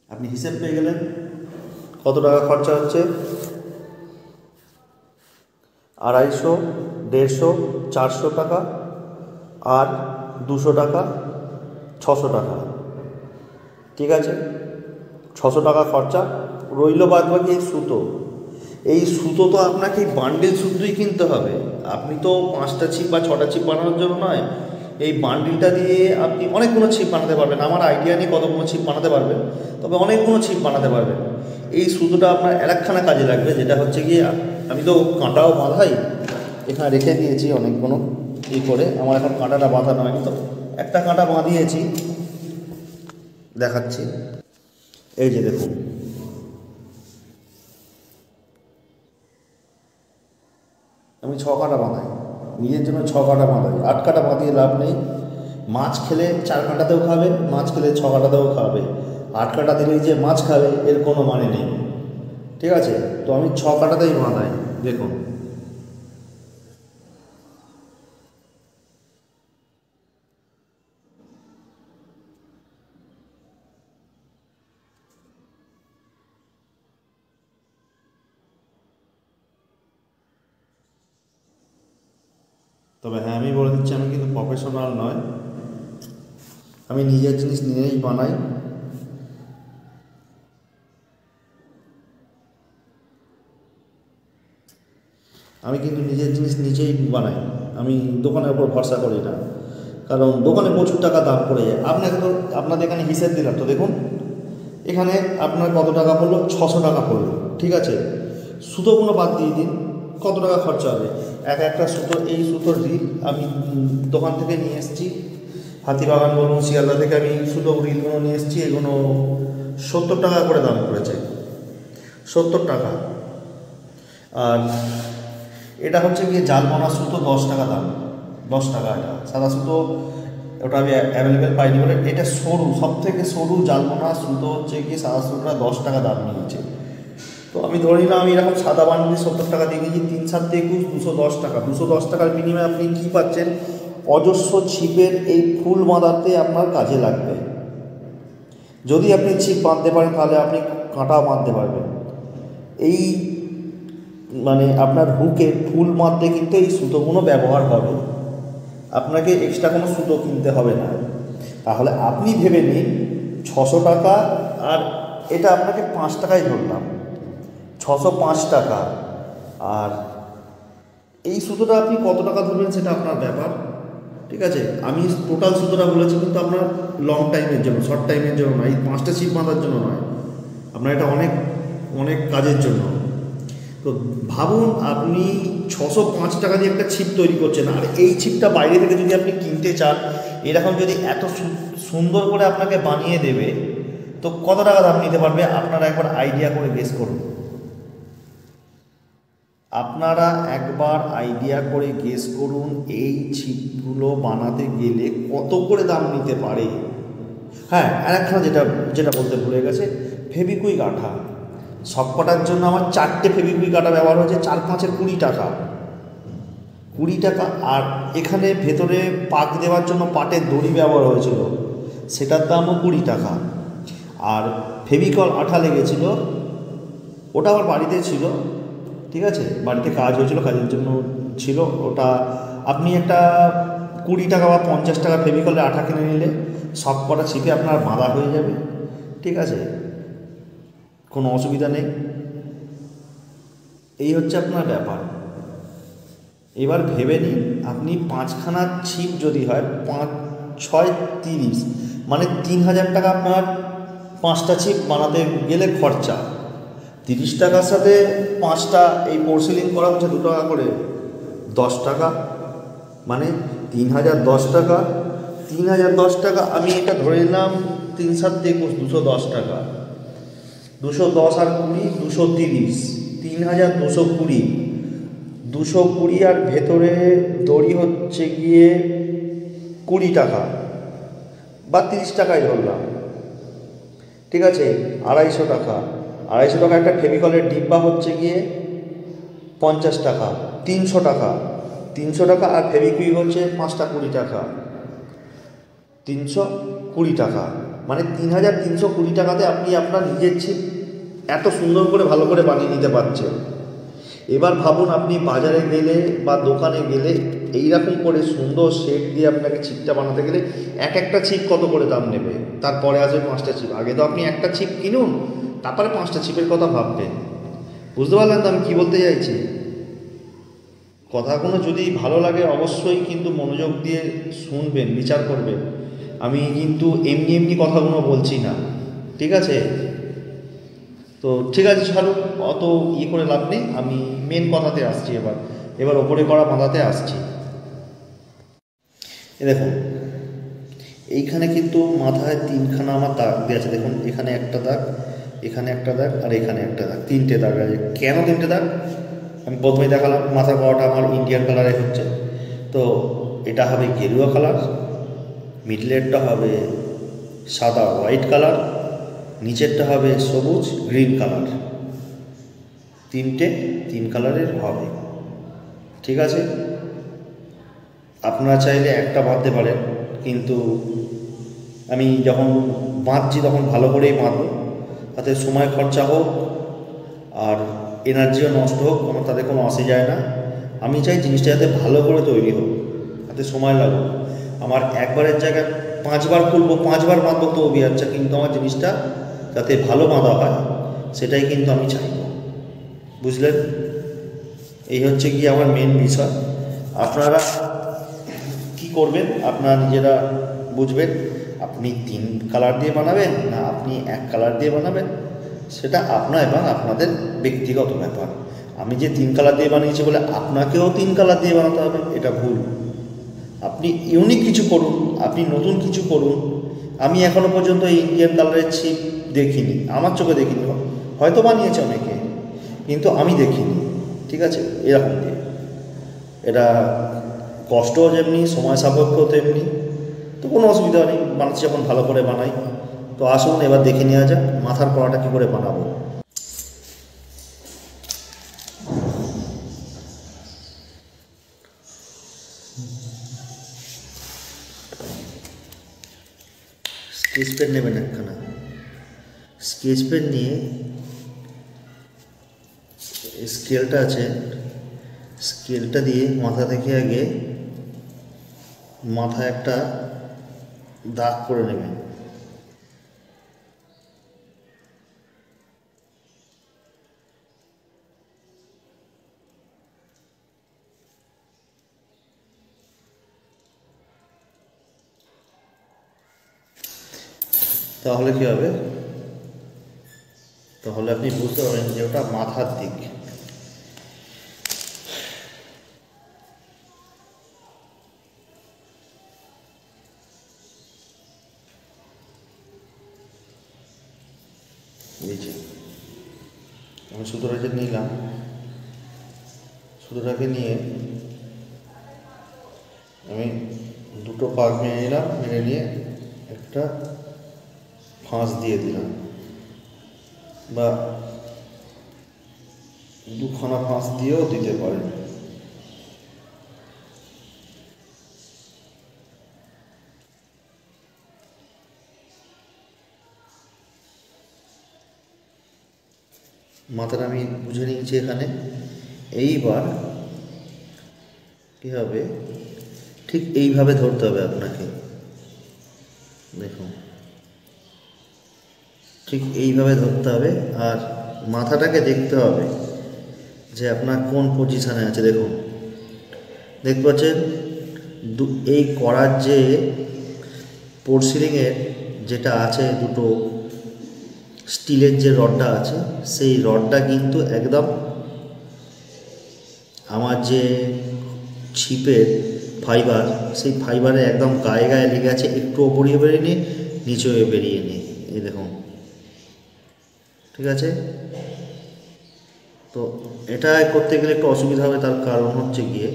S1: আপনি হিসেব পেয়ে গেলেন কত টাকা খরচা হচ্ছে। 250, 150, 400 টাকা আর 200 টাকা, 600 টাকা। ঠিক আছে, 600 টাকা খরচা। রইল বাদ বাকি এই সুতো। এই সুতো তো আপনাকে বান্ডিল শুদ্ধই কিনতে হবে, আপনি তো 5টা ছিপ বা 6টা ছিপ বানানোর জন্য নয়, এই বান্ডিলটা দিয়ে আপনি অনেকগুলো ছিপ বানাতে পারবেন। আমার আইডিয়া নেই কতগুলো ছিপ বানাতে পারবেন, তবে অনেকগুলো ছিপ বানাতে পারবেন। এই সুতোটা আপনার একখানা কাজে লাগবে, যেটা হচ্ছে গিয়ে আমি তো কাঁটাও বাঁধাই, এখানে রেখে দিয়েছি অনেকগুলো করে। আমার এখন কাঁটাটা বাঁধানো হয়নি, তো একটা কাঁটা বাঁধিয়েছি, দেখাচ্ছি। এই যে দেখুন, আমি 6 কাঁটা বাঁধাই, নিজের জন্য 6 কাঁটা বাঁধাই। 8 কাঁটা বাঁধিয়ে লাভ নেই। মাছ খেলে 4 কাঁটাতেও খাবে, মাছ খেলে 6 কাঁটাতেও খাবে। 8 কাঁটা দিলেই যে মাছ খাবে এর কোনো মানে নেই, ঠিক আছে? তো আমি 6 কাঁটাতেই বাঁধাই। দেখুন, তবে হ্যাঁ, আমি বলে দিচ্ছি, আমি কিন্তু প্রফেশনাল নয়, আমি নিজের জিনিস নিজেই বানাই। আমি কিন্তু নিজের জিনিস নিজেই বানাই, আমি দোকানের উপর ভরসা করি না, কারণ দোকানে প্রচুর টাকা দাম পড়ে যায়। আপনাকে তো আপনাদের এখানে হিসেব দিলাম, তো দেখুন এখানে আপনার কত টাকা পড়লো, 600 টাকা পড়লো, ঠিক আছে? সুতোগুলো বাদ দিয়ে দিন, কত টাকা খরচা হবে? একটা সুতো, এই সুতোর রিল আমি দোকান থেকে নিয়ে এসেছি, হাতিবাগান বলুন, শিয়ালদা থেকে আমি সুতো রিলগুলো নিয়ে এসেছি। এগুলো 70 টাকা করে দাম পড়েছে, 70 টাকা। আর এটা হচ্ছে গিয়ে জাল বোনা সুতো, 10 টাকা দাম, 10 টাকা। এটা সাদা সুতো, ওটা আমি অ্যাভেলেবেল পাইনি বলে। এটা সরু, সব থেকে সরু জাল বোনা সুতো হচ্ছে গিয়ে সাদা সুতোটা 10 টাকা দাম নিয়েছে। তো আমি ধরে নিলাম, আমি এরকম সাদা বান্ডিল 70 টাকা দিয়ে দিয়েছি, 3 7 21 210 টাকা। 210 টাকার বিনিময়ে আপনি কী পাচ্ছেন? অজস্র ছিপের এই ফুল বাঁধাতে আপনার কাজে লাগবে। যদি আপনি ছিপ বাঁধতে পারেন তাহলে আপনি কাঁটা বাঁধতে পারবেন। এই মানে আপনার হুকের ফুল বাঁধতে কিন্তু এই সুতোগুলো ব্যবহার হবে, আপনাকে এক্সট্রা কোনো সুতো কিনতে হবে না। তাহলে আপনি ভেবে নিন 600 টাকা, আর এটা আপনাকে 5 টাকায় ধরলাম, 605 টাকা। আর এই সুতোটা আপনি কত টাকা ধরবেন সেটা আপনার ব্যাপার, ঠিক আছে? আমি টোটাল সুতোটা বলেছি, কিন্তু আপনার লং টাইমের জন্য, শর্ট টাইমের জন্য নয়, এই 5টা ছিপ বাঁধার জন্য নয়, আপনার এটা অনেক অনেক কাজের জন্য। তো ভাবুন, আপনি 605 টাকা দিয়ে একটা ছিপ তৈরি করছেন, আর এই ছিপটা বাইরে থেকে যদি আপনি কিনতে চান, এরকম যদি এত সুন্দর করে আপনাকে বানিয়ে দেবে, তো কত টাকা দাম নিতে পারবে? আপনারা একবার আইডিয়া করে গেস করুন, আপনারা একবার আইডিয়া করে গেস করুন এই ছিপগুলো বানাতে গেলে কত করে দাম নিতে পারে। হ্যাঁ, আরেকটা যেটা বলতে ভুলে গেছে, ফেবিকুইক আঠা। সবকটার জন্য আমার 4টে ফেবিকুইক আঠা ব্যবহার হয়েছে, 4 5 20 টাকা, 20 টাকা। আর এখানে ভেতরে পাক দেওয়ার জন্য পাটের দড়ি ব্যবহার হয়েছিল, সেটার দামও 20 টাকা। আর ফেবিকল আঠা লেগেছিল, ওটা আমার বাড়িতে ছিল, ঠিক আছে? বাড়িতে কাজ হয়েছিল, কাজের জন্য ছিল ওটা। আপনি একটা 20 টাকা বা 50 টাকা ফেবিকলের আঠা কিনে নিলে সব কটা ছিপে আপনার বাঁধা হয়ে যাবে, ঠিক আছে? কোনো অসুবিধা নেই। এই হচ্ছে আপনার ব্যাপার। এবার ভেবে নিন, আপনি 5খানা ছিপ যদি হয়, 5 6 30, মানে 3000 টাকা আপনার 5টা ছিপ বানাতে গেলে খরচা। 30 টাকার সাথে 5টা এই পোর্সেলিং করা হচ্ছে 2 টাকা করে, 10 টাকা, মানে 3010 টাকা। 3010 টাকা, আমি এটা ধরে নিলাম 3 7 21 210 টাকা, 210 আর 20 230, 3220, 220 আর ভেতরে দড়ি হচ্ছে গিয়ে 20 টাকা বা 30 টাকায় ধরলাম, ঠিক আছে? 250 টাকা, 250 টাকা। একটা ফেভিকলের ডিব্বা হচ্ছে গিয়ে 50 টাকা, 300 টাকা, 300 টাকা। আর ফেভিকুইক হচ্ছে 5টা 20 টাকা, 320 টাকা, মানে 3320 টাকাতে আপনি আপনার নিজের ছিপ এত সুন্দর করে ভালো করে বানিয়ে নিতে পারছেন। এবার ভাবুন, আপনি বাজারে গেলে বা দোকানে গেলে এইরকম করে সুন্দর শেড দিয়ে আপনাকে ছিপটা বানাতে গেলে একটা ছিপ কত করে দাম নেবে, তারপরে আসবে 5টা ছিপ। আগে তো আপনি একটা ছিপ কিনুন, তারপরে 5টা ছিপের কথা ভাববেন। বুঝতে পারলেন তো আমি কী বলতে চাইছি? কথাগুলো যদি ভালো লাগে অবশ্যই কিন্তু মনোযোগ দিয়ে শুনবেন, বিচার করবেন। আমি কিন্তু এমনি এমনি কথাগুলো বলছি না, ঠিক আছে? তো ঠিক আছে, ছাড়ুন, অত করে লাভ নেই। আমি মেন কথাতে আসছি, এবার ওপরে করা বাঁধাতে আসছি। দেখুন, এইখানে কিন্তু মাথায় তিনখানা আমার দাগ দিয়ে আছে। দেখুন, এখানে একটা দাগ, এখানে একটা দাগ, আর এখানে একটা দাগ, তিনটে দাগ আছে। কেন তিনটে দাগ? আমি প্রথমেই দেখালাম, মাথার করাটা আমার ইন্ডিয়ান কালারে হচ্ছে। তো এটা হবে গেরুয়া কালার, মিডলেরটা হবে সাদা হোয়াইট কালার, নিচেরটা হবে সবুজ গ্রিন কালার। তিন কালারের হবে, ঠিক আছে? আপনারা চাইলে একটা বাঁধতে পারেন, কিন্তু আমি যখন বাঁধছি তখন ভালো করেই বাঁধবো, তাতে সময় খরচা হোক আর এনার্জিও নষ্ট হোক, আমার তাতে কোনো আসে যায় না। আমি চাই জিনিসটা যাতে ভালো করে তৈরি হোক, তাতে সময় লাগুক। আমার একবারের জায়গায় 5 বার খুলবো, 5 বার বাঁধবো, তো আচ্ছা, কিন্তু আমার জিনিসটা যাতে ভালো বাঁধা হয় সেটাই কিন্তু আমি চাইব, বুঝলেন? এই হচ্ছে কি আমার মেন বিষয়। আপনারা কি করবেন আপনারা নিজেরা বুঝবেন। আপনি 3 কালার দিয়ে বানাবেন না আপনি 1 কালার দিয়ে বানাবেন, সেটা আপনার এবং আপনাদের ব্যক্তিগত ব্যাপার। আমি যে 3 কালার দিয়ে বানিয়েছি বলে আপনাকেও 3 কালার দিয়ে বানাতে হবে, এটা ভুল। আপনি ইউনিক কিছু করুন, আপনি নতুন কিছু করুন। আমি এখনও পর্যন্ত এই ইন্ডিয়ান কালারের ছিপ দেখিনি, আমার চোখে দেখিনি। হয়তো বানিয়েছে অনেকে, কিন্তু আমি দেখিনি, ঠিক আছে? এরকম দিয়ে এটা কষ্টও যেমনি, সময় সাপেক্ষও তেমনি। তো কোনো অসুবিধা নেই, বানাচ্ছি যখন ভালো করে বানাই। তো আসুন এবার দেখে নেওয়া যাক মাথার কড়াটা কী করে বানাবো। স্কেচ পেন নেবেন একখানা। স্কেচ পেন নিয়ে স্কেলটা আছে, স্কেলটা দিয়ে মাথা থেকে আগে মাথায় একটা দাগ করে নেবেন। তাহলে কী হবে? তাহলে আপনি বুঝতে পারবেন যে ওটা মাথার দিক। এই যে আমি সুতোটাকে নিলাম, সুতোটাকে নিয়ে আমি দুটো পাক মেরে নিলাম, মেরে নিয়ে একটা ফাঁস দিয়ে দিলাম, বা দুখানা ফাঁস দিয়েও দিতে পারেন। মাথাটা আমি বুঝে নিয়েছি এখানে। এইবার কী হবে, ঠিক এইভাবে ধরতে হবে আপনাকে। দেখুন, ঠিক এইভাবে ধরতে হবে, আর মাথাটাকে দেখতে হবে যে আপনার কোন পজিশানে আছে। দেখুন, দেখতে পাচ্ছেন এই করার যে পোর্সিলিংয়ের যেটা আছে, দুটো স্টিলের যে রডটা আছে, সেই রডটা কিন্তু একদম আমার যে ছিপের ফাইবার, সেই ফাইবারে একদম গায়ে গায়ে লেগে আছে। একটু ওপরে বেরিয়ে নিয়ে নিচেও বেরিয়ে নিয়ে, এই দেখুন, ঠিক আছে? তো এটা করতে গেলে একটু অসুবিধা হবে, তার কারণ হচ্ছে গিয়ে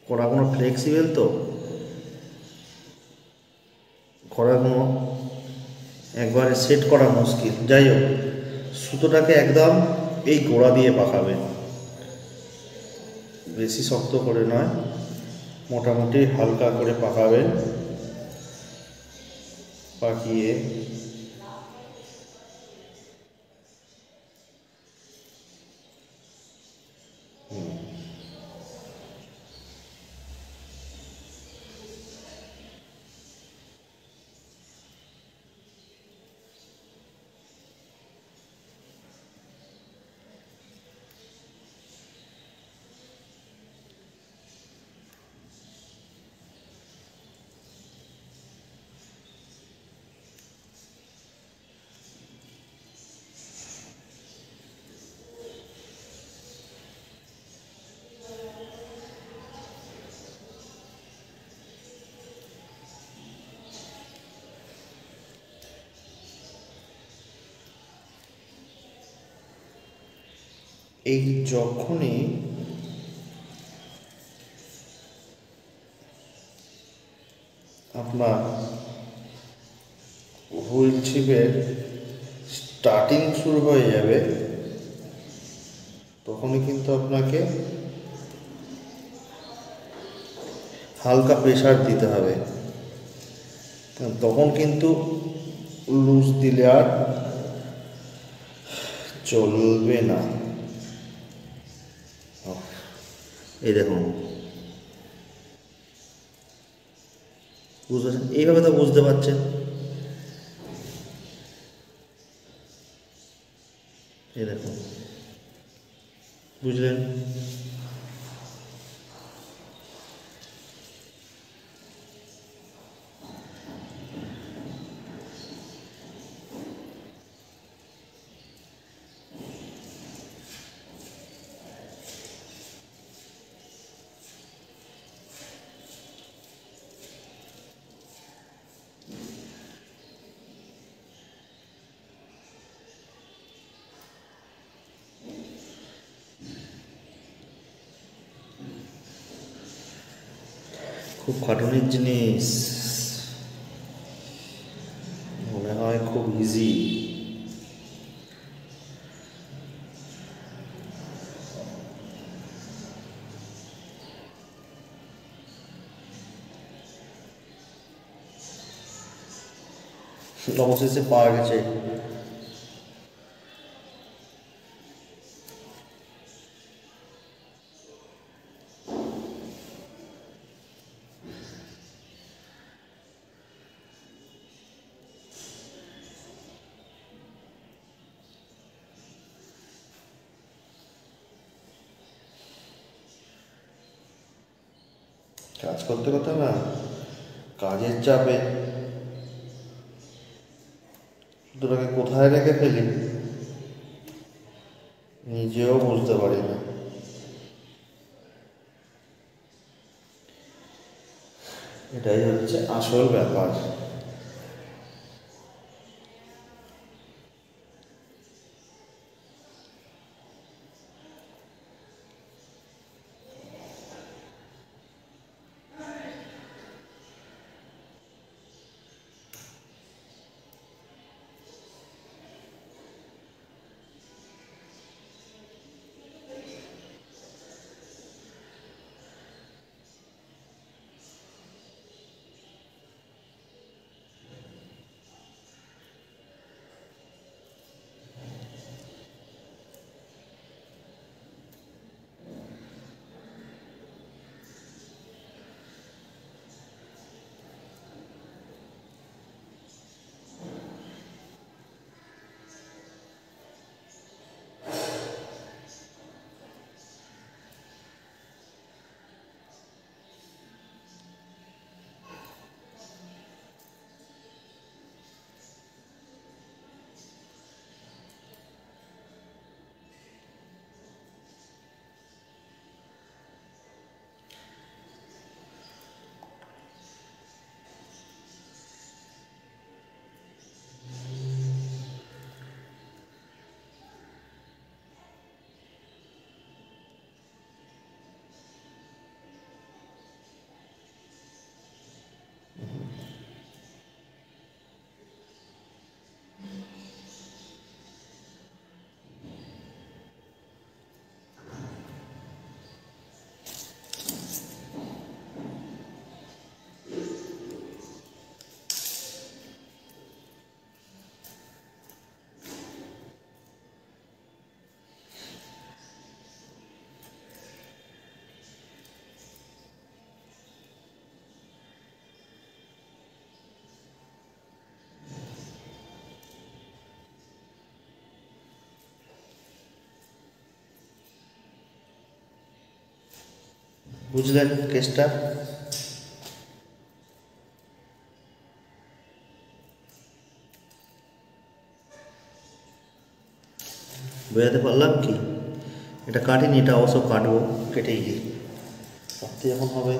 S1: কড়াগুলো ফ্লেক্সিবল, তো কড়াগুলো একবারে সেট করা মুশকিল। যাই হোক, সুতোটাকে একদম এই গোড়া দিয়ে পাকাবেন, বেশি শক্ত করে নয়, মোটামুটি হালকা করে পাকাবেন। পাকিয়ে এই যখনই আপনার হুইল চিপের স্টার্টিং শুরু হয়ে যাবে, তখনই কিন্তু আপনাকে হালকা প্রেসার দিতে হবে। তখন কিন্তু লুজ দিলে আর চলবে না। এই দেখুন, বুঝতে পারছেন? এইভাবে তো বুঝতে পারছেন। এই দেখুন, বুঝলেন? খুব খাটুনির জিনিস, মনে হয় খুব ইজি। অবশেষে পাওয়া গেছে। কাজ করতে করতে না, কাজের চাপে দুটোকে কোথায় রেখে ফেলি নিজেও বুঝতে পারি না। এটাই হচ্ছে আসল ব্যাপার। বুঝলেন কেসটা? বোঝাতে পারলাম কি? এটা কাটিনি, এটা অবশ্য কাটবো, কেটেই দিই। কাটতে যখন হবে,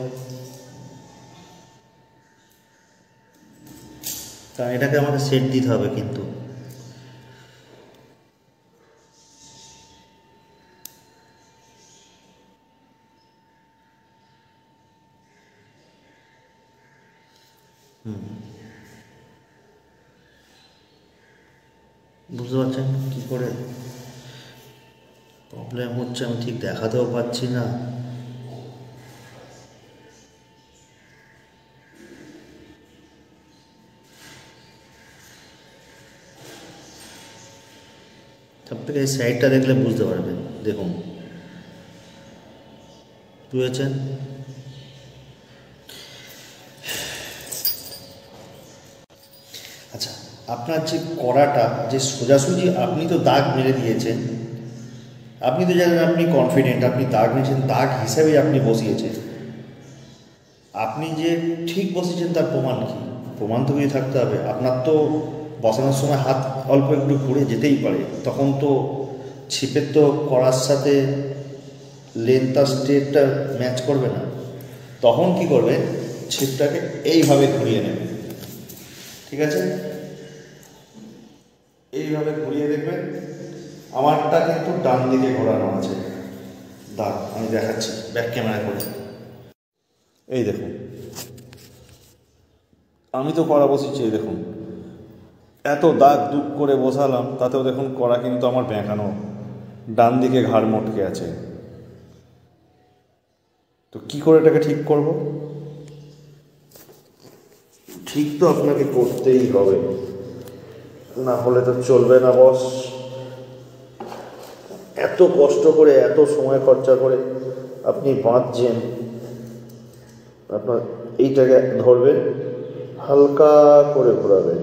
S1: কারণ এটাকে আমাকে সেট দিতে হবে কিন্তু।
S2: বুঝতে পারছেন কী করে প্রবলেম হচ্ছে? আমি ঠিক দেখাতেও পাচ্ছি না। সব থেকে এই সাইডটা দেখলে বুঝতে পারবেন। দেখুন, বুঝেছেন? আচ্ছা, আপনার যে কড়াটা যে সোজাসুজি আপনি তো দাগ মেরে দিয়েছেন, আপনি তো জানেন, আপনি কনফিডেন্ট, আপনি দাগ মেরেছেন, দাগ হিসাবেই আপনি বসিয়েছেন। আপনি যে ঠিক বসিয়েছেন তার প্রমাণ কি? প্রমাণ তো কিছু থাকতে হবে। আপনার তো বসানোর সময় হাত অল্প একটু ঘুরে যেতেই পারে, তখন তো ছিপের তো কড়ার সাথে লেন্থ আর স্ট্রেটটা ম্যাচ করবে না। তখন কি করবে, ছিপটাকে এইভাবে ঘুরিয়ে নেবে, ঠিক আছে? এইভাবে ঘুরিয়ে দেখবেন। আমারটা কিন্তু ডান দিকে ঘোরানো আছে দাগ, আমি দেখাচ্ছি ব্যাক ক্যামেরা করে।
S1: এই দেখুন, আমি তো কড়া বসিয়েছি, এই দেখুন এত দাগ দুগ করে বসালাম, তাতেও দেখুন কড়া কিন্তু আমার বেঁকানো, ডান দিকে ঘাড় মটকে আছে। তো কি করে এটাকে ঠিক করব? ঠিক তো আপনাকে করতেই হবে, না হলে তো চলবে না বস। এত কষ্ট করে, এত সময় খরচা করে আপনি বাঁধছেন, আপনার এইটাকে ধরবেন, হালকা করে ঘোরাবেন।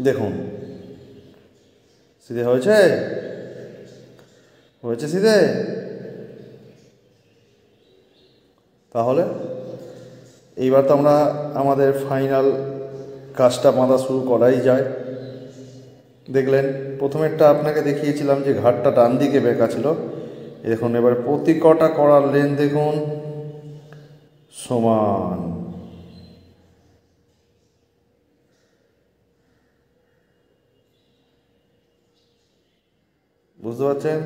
S1: দেখুন সিধে হয়েছে, হয়েছে সিধে। তাহলে এইবার তো আমরা আমাদের ফাইনাল কাজটা বাঁধা শুরু করাই যায়। দেখলেন প্রথমেরটা আপনাকে দেখিয়েছিলাম যে ঘাটটা ডান দিকে বেঁকা ছিল। দেখুন এবার প্রতি কটা করার লেন দেখুন সমান। বুঝতে পারছেন?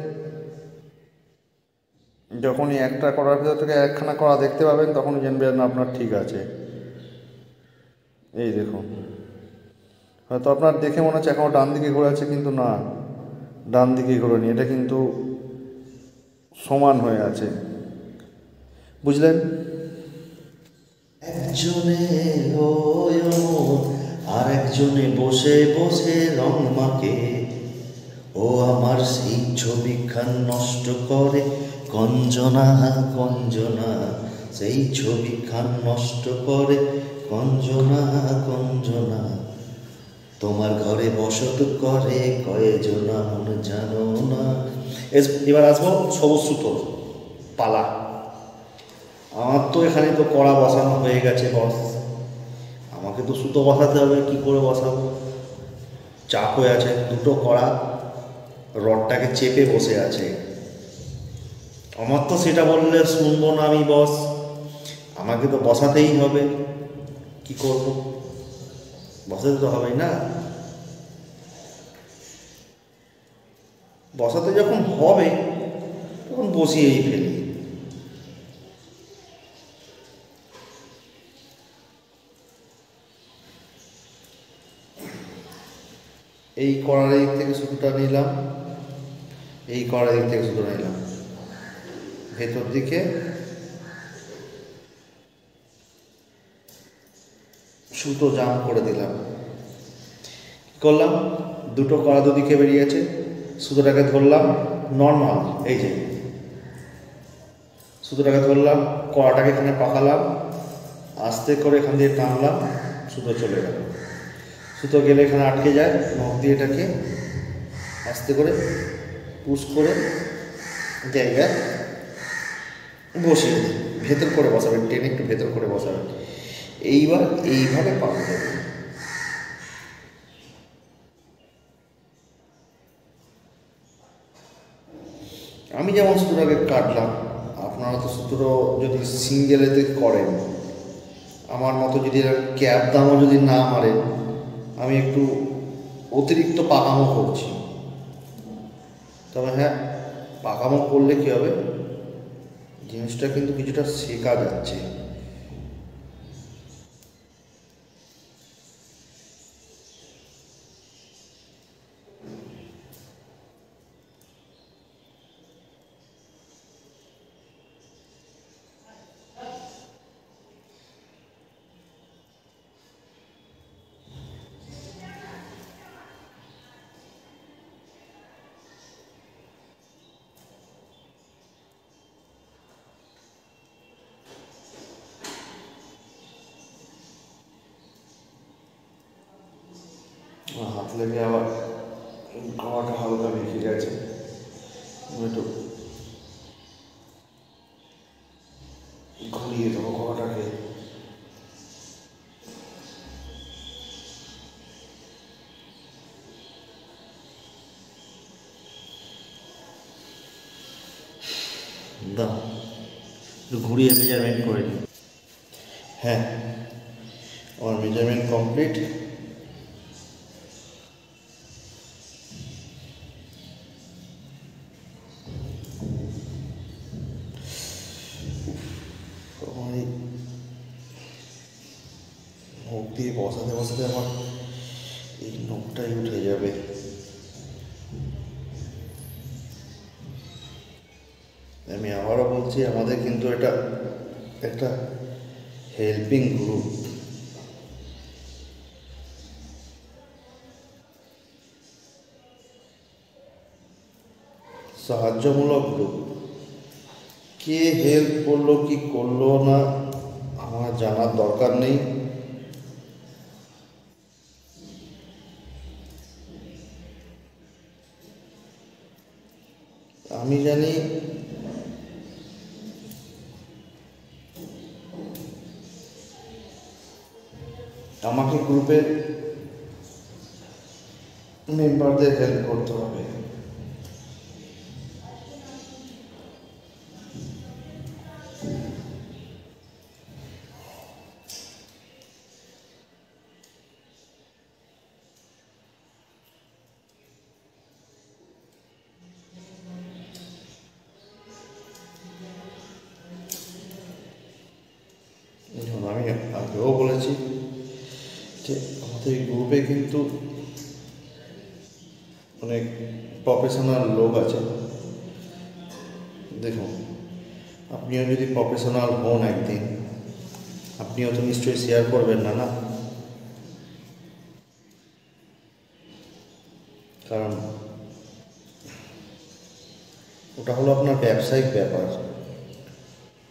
S1: যখনই একটা করার ভিতর থেকে একখানা করা দেখতে পাবেন, তখনই জানবেন আপনার ঠিক আছে। এই দেখুন, হয়তো আপনার দেখে মনে হচ্ছে এখনও ডান দিকে ঘোরা আছে, কিন্তু না, ডান দিকে ঘোরেনি, এটা কিন্তু সমান হয়ে আছে। বুঝলেন?
S2: একজনে আর একজনে বসে বসে রং মাকে, ও আমার সেই ছবিখান নষ্ট করে কঞ্জনা, কঞ্জনা, সেই ছবিখান নষ্ট করে কঞ্জনা, কঞ্জনা, তোমার ঘরে বসত করে কয়জনা মনে জানো না। এবার আসবো সবুজ সুতোর পালা। আমার তো এখানে তো কড়া বসানো হয়ে গেছে বস, আমাকে তো সুতো বসাতে হবে। কি করে বসাবো? চাপ হয়ে আছে, দুটো কড়া রডটাকে চেপে বসে আছে। আমার তো সেটা বললে শুনবো না আমি বস, আমাকে তো বসাতেই হবে। কি করব? বসাতে তো হবেই না। বসাতে যখন হবে তখন বসিয়েই ফেলি। এই কড়ার দিক থেকে সুতোটা নিলাম, এই কড়ার দিক থেকে সুতো নিলাম, ভেতর দিকে সুতো জাম করে দিলাম। করলাম, দুটো কড়া দুদিকে বেরিয়েছে, সুতোটাকে ধরলাম নর্মাল, এই যে সুতোটাকে ধরলাম, কড়াটাকে এখানে পাকালাম, আস্তে করে এখান দিয়ে টানলাম, সুতো চলে গেল। সুতো গেলে এখানে আটকে যায়, নখ দিয়ে এটাকে আস্তে করে পুশ করে জায়গায় বসিয়ে দিই। ভেতর করে বসাবেন, টেনে একটু ভেতর করে বসাবেন। এইবার এইভাবে পাকা দেবেন। আমি যেমন সুতোটাকে কাটলাম, আপনারা তো সুতোটা যদি সিঙ্গেলেতে করেন, আমার মতো যদি ক্যাপ দামও যদি না মারেন, আমি একটু অতিরিক্ত পাকামো করছি। তবে হ্যাঁ, পাকামো করলে কী হবে, জিনিসটা কিন্তু কিছুটা শেখা যাচ্ছে। হাত লেগে আবার গলাটা হালকা বেঁকে গেছে, একটু ঘুরিয়ে দেবো গলাটাকে। দাও একটু ঘুরিয়ে মেজারমেন্ট করে নিই। হ্যাঁ, আমার মেজারমেন্ট কমপ্লিট। আমার এই মুখ দিয়ে বসাতে বসাতে আমার এই নখটাই উঠে যাবে। আমি আবারও বলছি, আমাদের কিন্তু এটা একটা হেল্পিং গ্রুপ। সাহায্যমূলক গ্রুপ। কে হেল্প করলো কি করলো না আমার জানার দরকার নেই। আমি জানি আমাকে গ্রুপের মেম্বারদের হেল্প করতে হবে। আমি আগেও বলেছি যে আমাদের এই গ্রুপে কিন্তু অনেক প্রফেশনাল লোক আছে। দেখুন, আপনিও যদি প্রফেশনাল হন একদিন, আপনিও তো নিশ্চয়ই শেয়ার করবেন না, না? কারণ ওটা হলো আপনার ব্যবসায়িক ব্যাপার।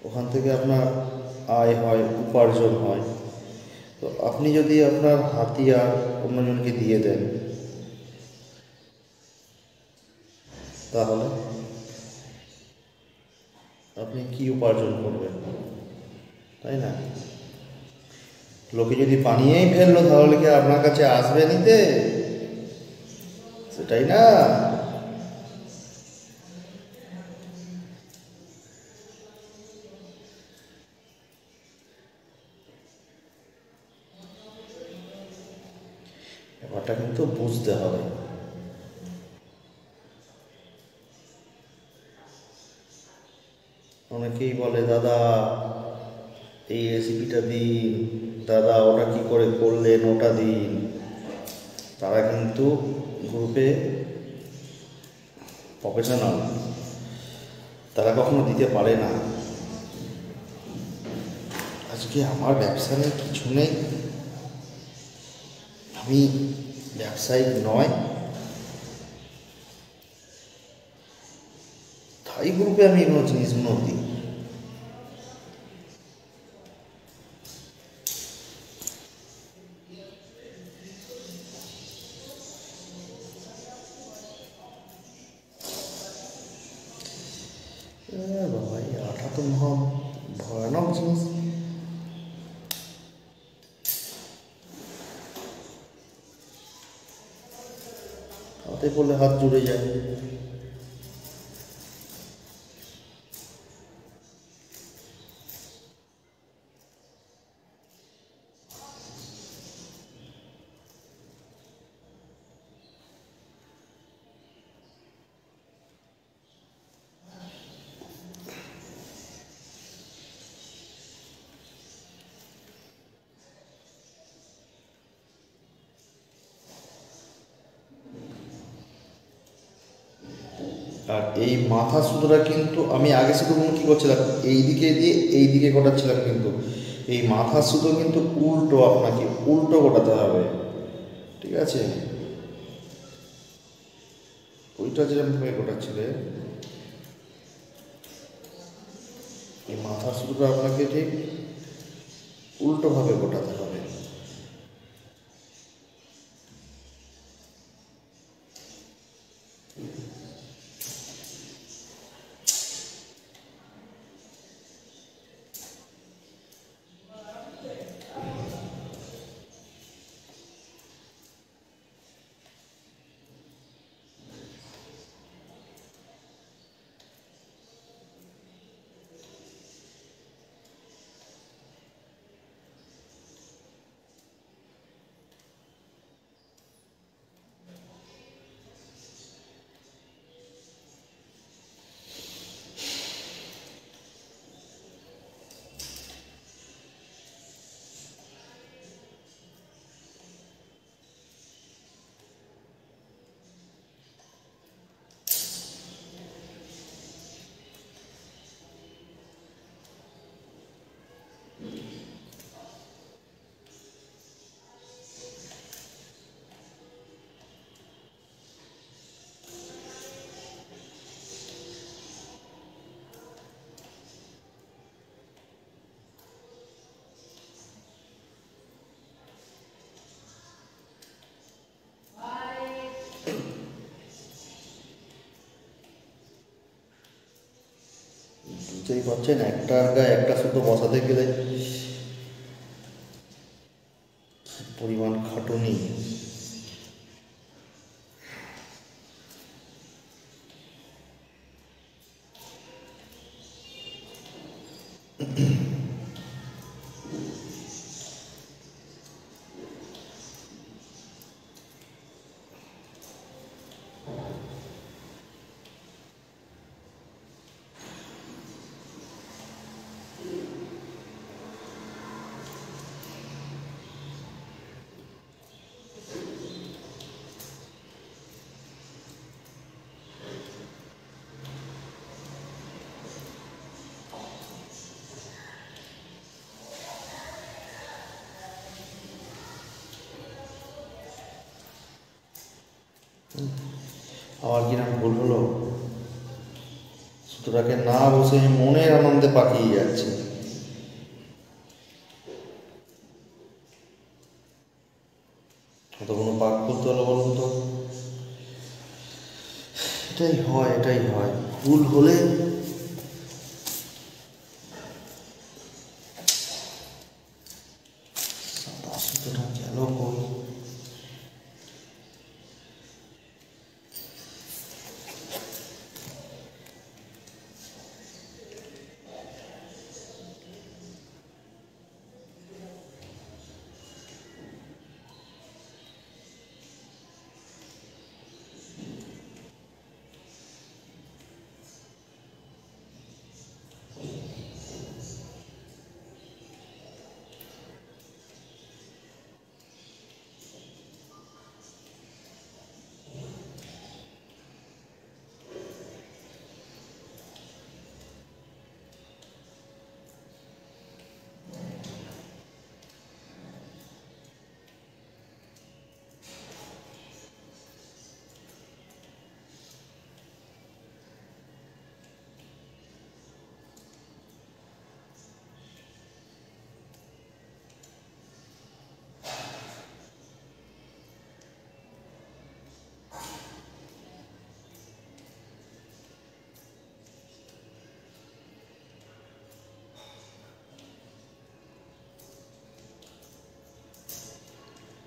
S2: ওখান থেকে আপনার আয় হয়, উপার্জন হয়। তো আপনি যদি আপনার হাতিয়ার অন্যজনকে দিয়ে দেন, তাহলে আপনি কি উপার্জন করবেন, তাই না? লোকে যদি বানিয়েই ফেললো, তাহলে কি আপনার কাছে আসবে নিতে? সেটাই না। ব্যাপারটা কিন্তু বুঝতে হবে। অনেকেই বলে, দাদা এই রেসিপিটা দিন, দাদা ওটা কি করে করলেন ওটা দিন। তারা কিন্তু গ্রুপে প্রফেশনাল, তারা কখনো দিতে পারে না। আজকে আমার ব্যবসা নেই, কিছু নেই, আমি ব্যবসায়িক নয়, তাই গ্রুপে আমি এগুলো জিনিসগুলো দিই। বাবা, এই আটা তো মহা ভয়ানক জিনিস। হাতে পড়লে হাত জুড়ে যায়। আর এই মাথা সুতোটা কিন্তু আমি আগে সুতোগুলো কী করছিলাম, এই দিকে দিয়ে এই দিকে গোটাচ্ছিলাম, কিন্তু এই মাথা সুতো কিন্তু উল্টো, আপনাকে উল্টো গোটাতে হবে, ঠিক আছে? ওইটা যেরকমভাবে গোটাচ্ছিলে, এই মাথা সুতোটা আপনাকে ঠিক উল্টোভাবে গোটাতে হবে। বুঝতেই পারছেন, একটা গায়ে একটা সুতো বসাতে গেলে পরিমাণ খাটুনি। আমার কিরম ভুল হলো, সুতরাকে না বসে মনের আনন্দে পাকিয়ে যাচ্ছে। কত কোনো পাক করতে হলো বলুন তো? এটাই হয়, এটাই হয়, ভুল হলে সাদা সুতোটা গেল কই?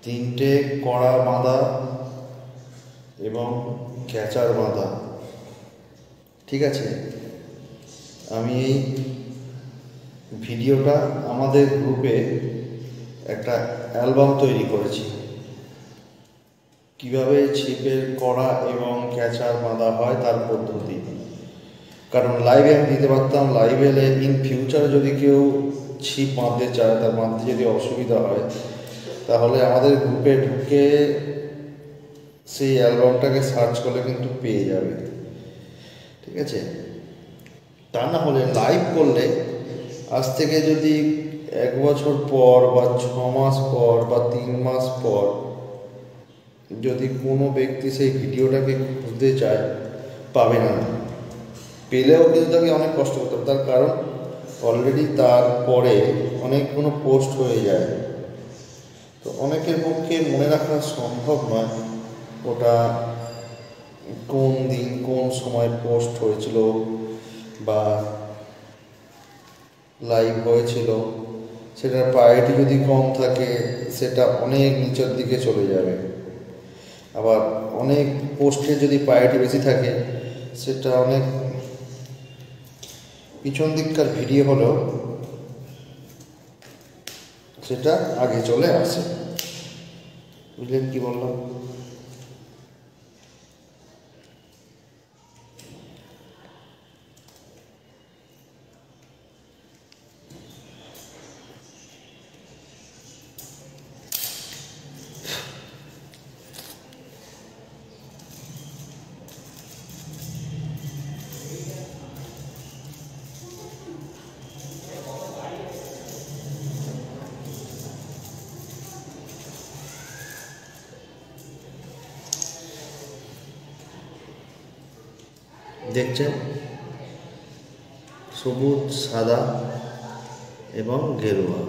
S2: তিনটে কড়া বাঁধা এবং ক্যাচার বাঁধা, ঠিক আছে? আমি এই ভিডিওটা আমাদের গ্রুপে একটা অ্যালবাম তৈরি করেছি, কিভাবে ছিপের কড়া এবং ক্যাচার বাঁধা হয় তার পদ্ধতি। কারণ লাইভে আমি দিতে পারতাম, লাইভে এলে ইন ফিউচারে যদি কেউ ছিপ বাঁধতে চায়, তার বাঁধতে যদি অসুবিধা হয়, তাহলে আমাদের গ্রুপে ঢুকে সেই অ্যালবামটাকে সার্চ করলে কিন্তু পেয়ে যাবে। ঠিক আছে? তা না হলে লাইভ করলে আজ থেকে যদি 1 বছর পর বা 6 মাস পর বা 3 মাস পর যদি কোনো ব্যক্তি সেই ভিডিওটাকে খুঁজতে চায়, পাবে না। পেলেও কিন্তু তাকে অনেক কষ্ট করতে হবে, তার কারণ অলরেডি তারপরে অনেকগুলো পোস্ট হয়ে যায়। তো অনেকের পক্ষে মনে রাখা সম্ভব নয় ওটা কোন দিন কোন সময় পোস্ট হয়েছিল বা লাইভ হয়েছিল। সেটার প্রায়োরিটি যদি কম থাকে সেটা অনেক নিচের দিকে চলে যাবে, আবার অনেক পোস্টের যদি প্রায়োরিটি বেশি থাকে সেটা অনেক পিছন দিককার ভিডিও হলেও সেটা আগে চলে আসে। বুঝলেন কি বললাম? দেখছেন সবুজ, সাদা এবং গেরুয়া।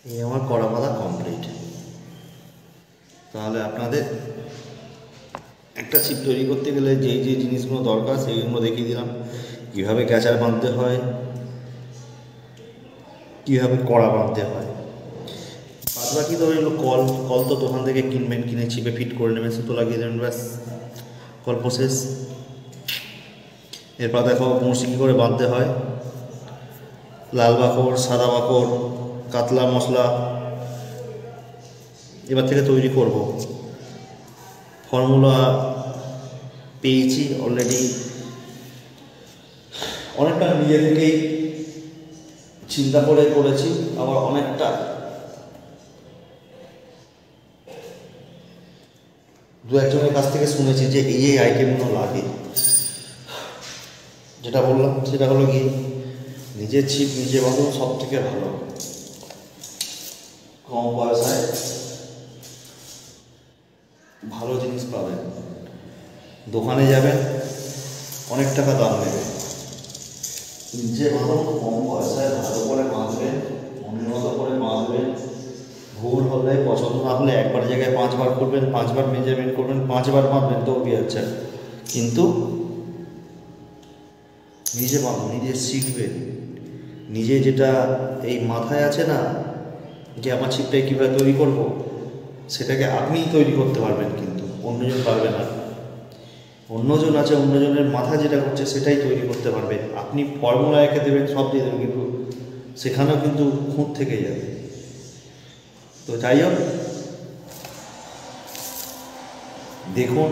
S2: এই আমার কড়া বাঁধা কমপ্লিট। তাহলে আপনাদের একটা ছিপ তৈরি করতে গেলে যেই যে জিনিসগুলো দরকার সেইগুলো দেখিয়ে দিলাম, কীভাবে ক্যাচার বাঁধতে হয়, কীভাবে কড়া বাঁধতে হয়। বাকি তো এগুলো কল তো দোকান থেকে কিনবেন, কিনে ছিপে ফিট করে নেবেন, সুতো লাগিয়ে দেবেন, ব্যাস গল্প শেষ। এরপর দেখো বড়শি কী করে বাঁধতে হয়। লাল বাকড়, সাদা বাকড়, কাতলা মশলা এবার থেকে তৈরি করব। ফর্মুলা পেয়েছি অলরেডি, অনেকটা নিজে থেকেই চিন্তা করে করেছি, আবার অনেকটা দু একজনের কাছ থেকে শুনেছি যে এই আইটেমগুলো লাগে। যেটা বললাম সেটা হলো কি, নিজের ছিপ নিজে বাঁধুন, সব থেকে ভালো। কম পয়সায় ভালো জিনিস পাবেন। দোকানে যাবেন অনেক টাকা দাম নেবে, নিজে বাঁধুন, কম পয়সায় ভালো করে বাঁধবেন, উন্নত করে বাঁধবেন। ভুল হলে, পছন্দ না হলে একবার জায়গায় 5 বার করবেন, 5 বার মেজারমেন্ট করবেন, 5 বার বাঁধবেন, তো কি আছে। কিন্তু নিজে বাঁধুন, নিজে শিখবেন। নিজে যেটা এই মাথায় আছে না যে আমার ছিপটাই কীভাবে তৈরি করব, সেটাকে আপনিই তৈরি করতে পারবেন, কিন্তু অন্যজন পারবে না। অন্যজন আছে, অন্যজনের মাথা যেটা করছে সেটাই তৈরি করতে পারবে। আপনি ফর্মুলা এঁকে দেবেন, সব দিয়ে দেবেন, কিন্তু সেখানেও কিন্তু খুঁত থেকে যাবে। তো যাই হোক, দেখুন,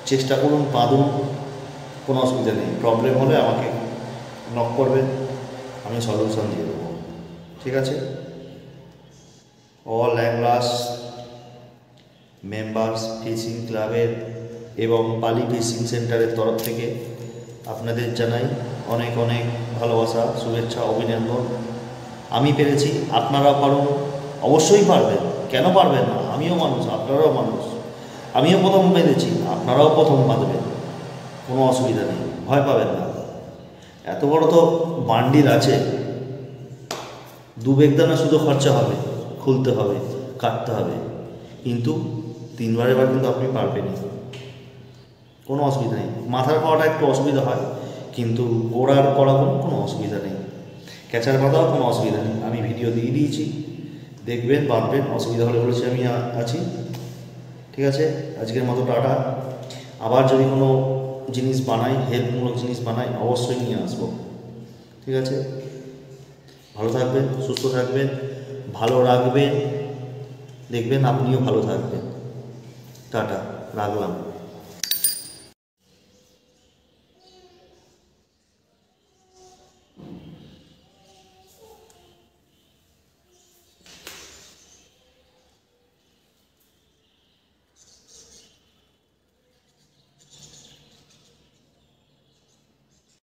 S2: চেষ্টা করুন, বাঁধুন, কোনো অসুবিধা নেই। প্রবলেম হলে আমাকে নক করবেন, আমি সলিউশন দিয়ে দেবো। ঠিক আছে? অল অ্যাংলার্স মেম্বার্স ফিশিং ক্লাবের এবং পালি ফিশিং সেন্টারের তরফ থেকে আপনাদের জানাই অনেক অনেক ভালোবাসা, শুভেচ্ছা, অভিনন্দন। আমি পেরেছি, আপনারাও পারুন, অবশ্যই পারবেন। কেন পারবেন না? আমিও মানুষ, আপনারাও মানুষ। আমিও প্রথম বেঁধেছি, আপনারাও প্রথম বাঁধবেন, কোনো অসুবিধা নেই, ভয় পাবেন না। এত বড় তো বান্ডিল আছে, 2 বেগদানা শুধু খরচা হবে, খুলতে হবে, কাটতে হবে, কিন্তু 3 বারে বার কিন্তু আপনি পারবেনই, কোনো অসুবিধা নেই। মাথার পাওয়াটা একটু অসুবিধা হয়, কিন্তু গোড়ার করাবো কোনো অসুবিধা নেই। ক্যাচার বাঁধাও কোনো অসুবিধা নেই, আমি ভিডিও দিয়ে দিয়েছি, দেখবেন, বাঁধবেন। অসুবিধা হলে বলেছি আমি আছি। ঠিক আছে? আজকের মতো টাটা। আবার যদি কোনো জিনিস বানাই, হেল্পমূলক জিনিস বানাই, অবশ্যই নিয়ে আসবো। ঠিক আছে? ভালো থাকবেন, সুস্থ থাকবেন, ভালো রাখবেন, দেখবেন আপনিও ভালো থাকবেন। টাটা, রাখলাম।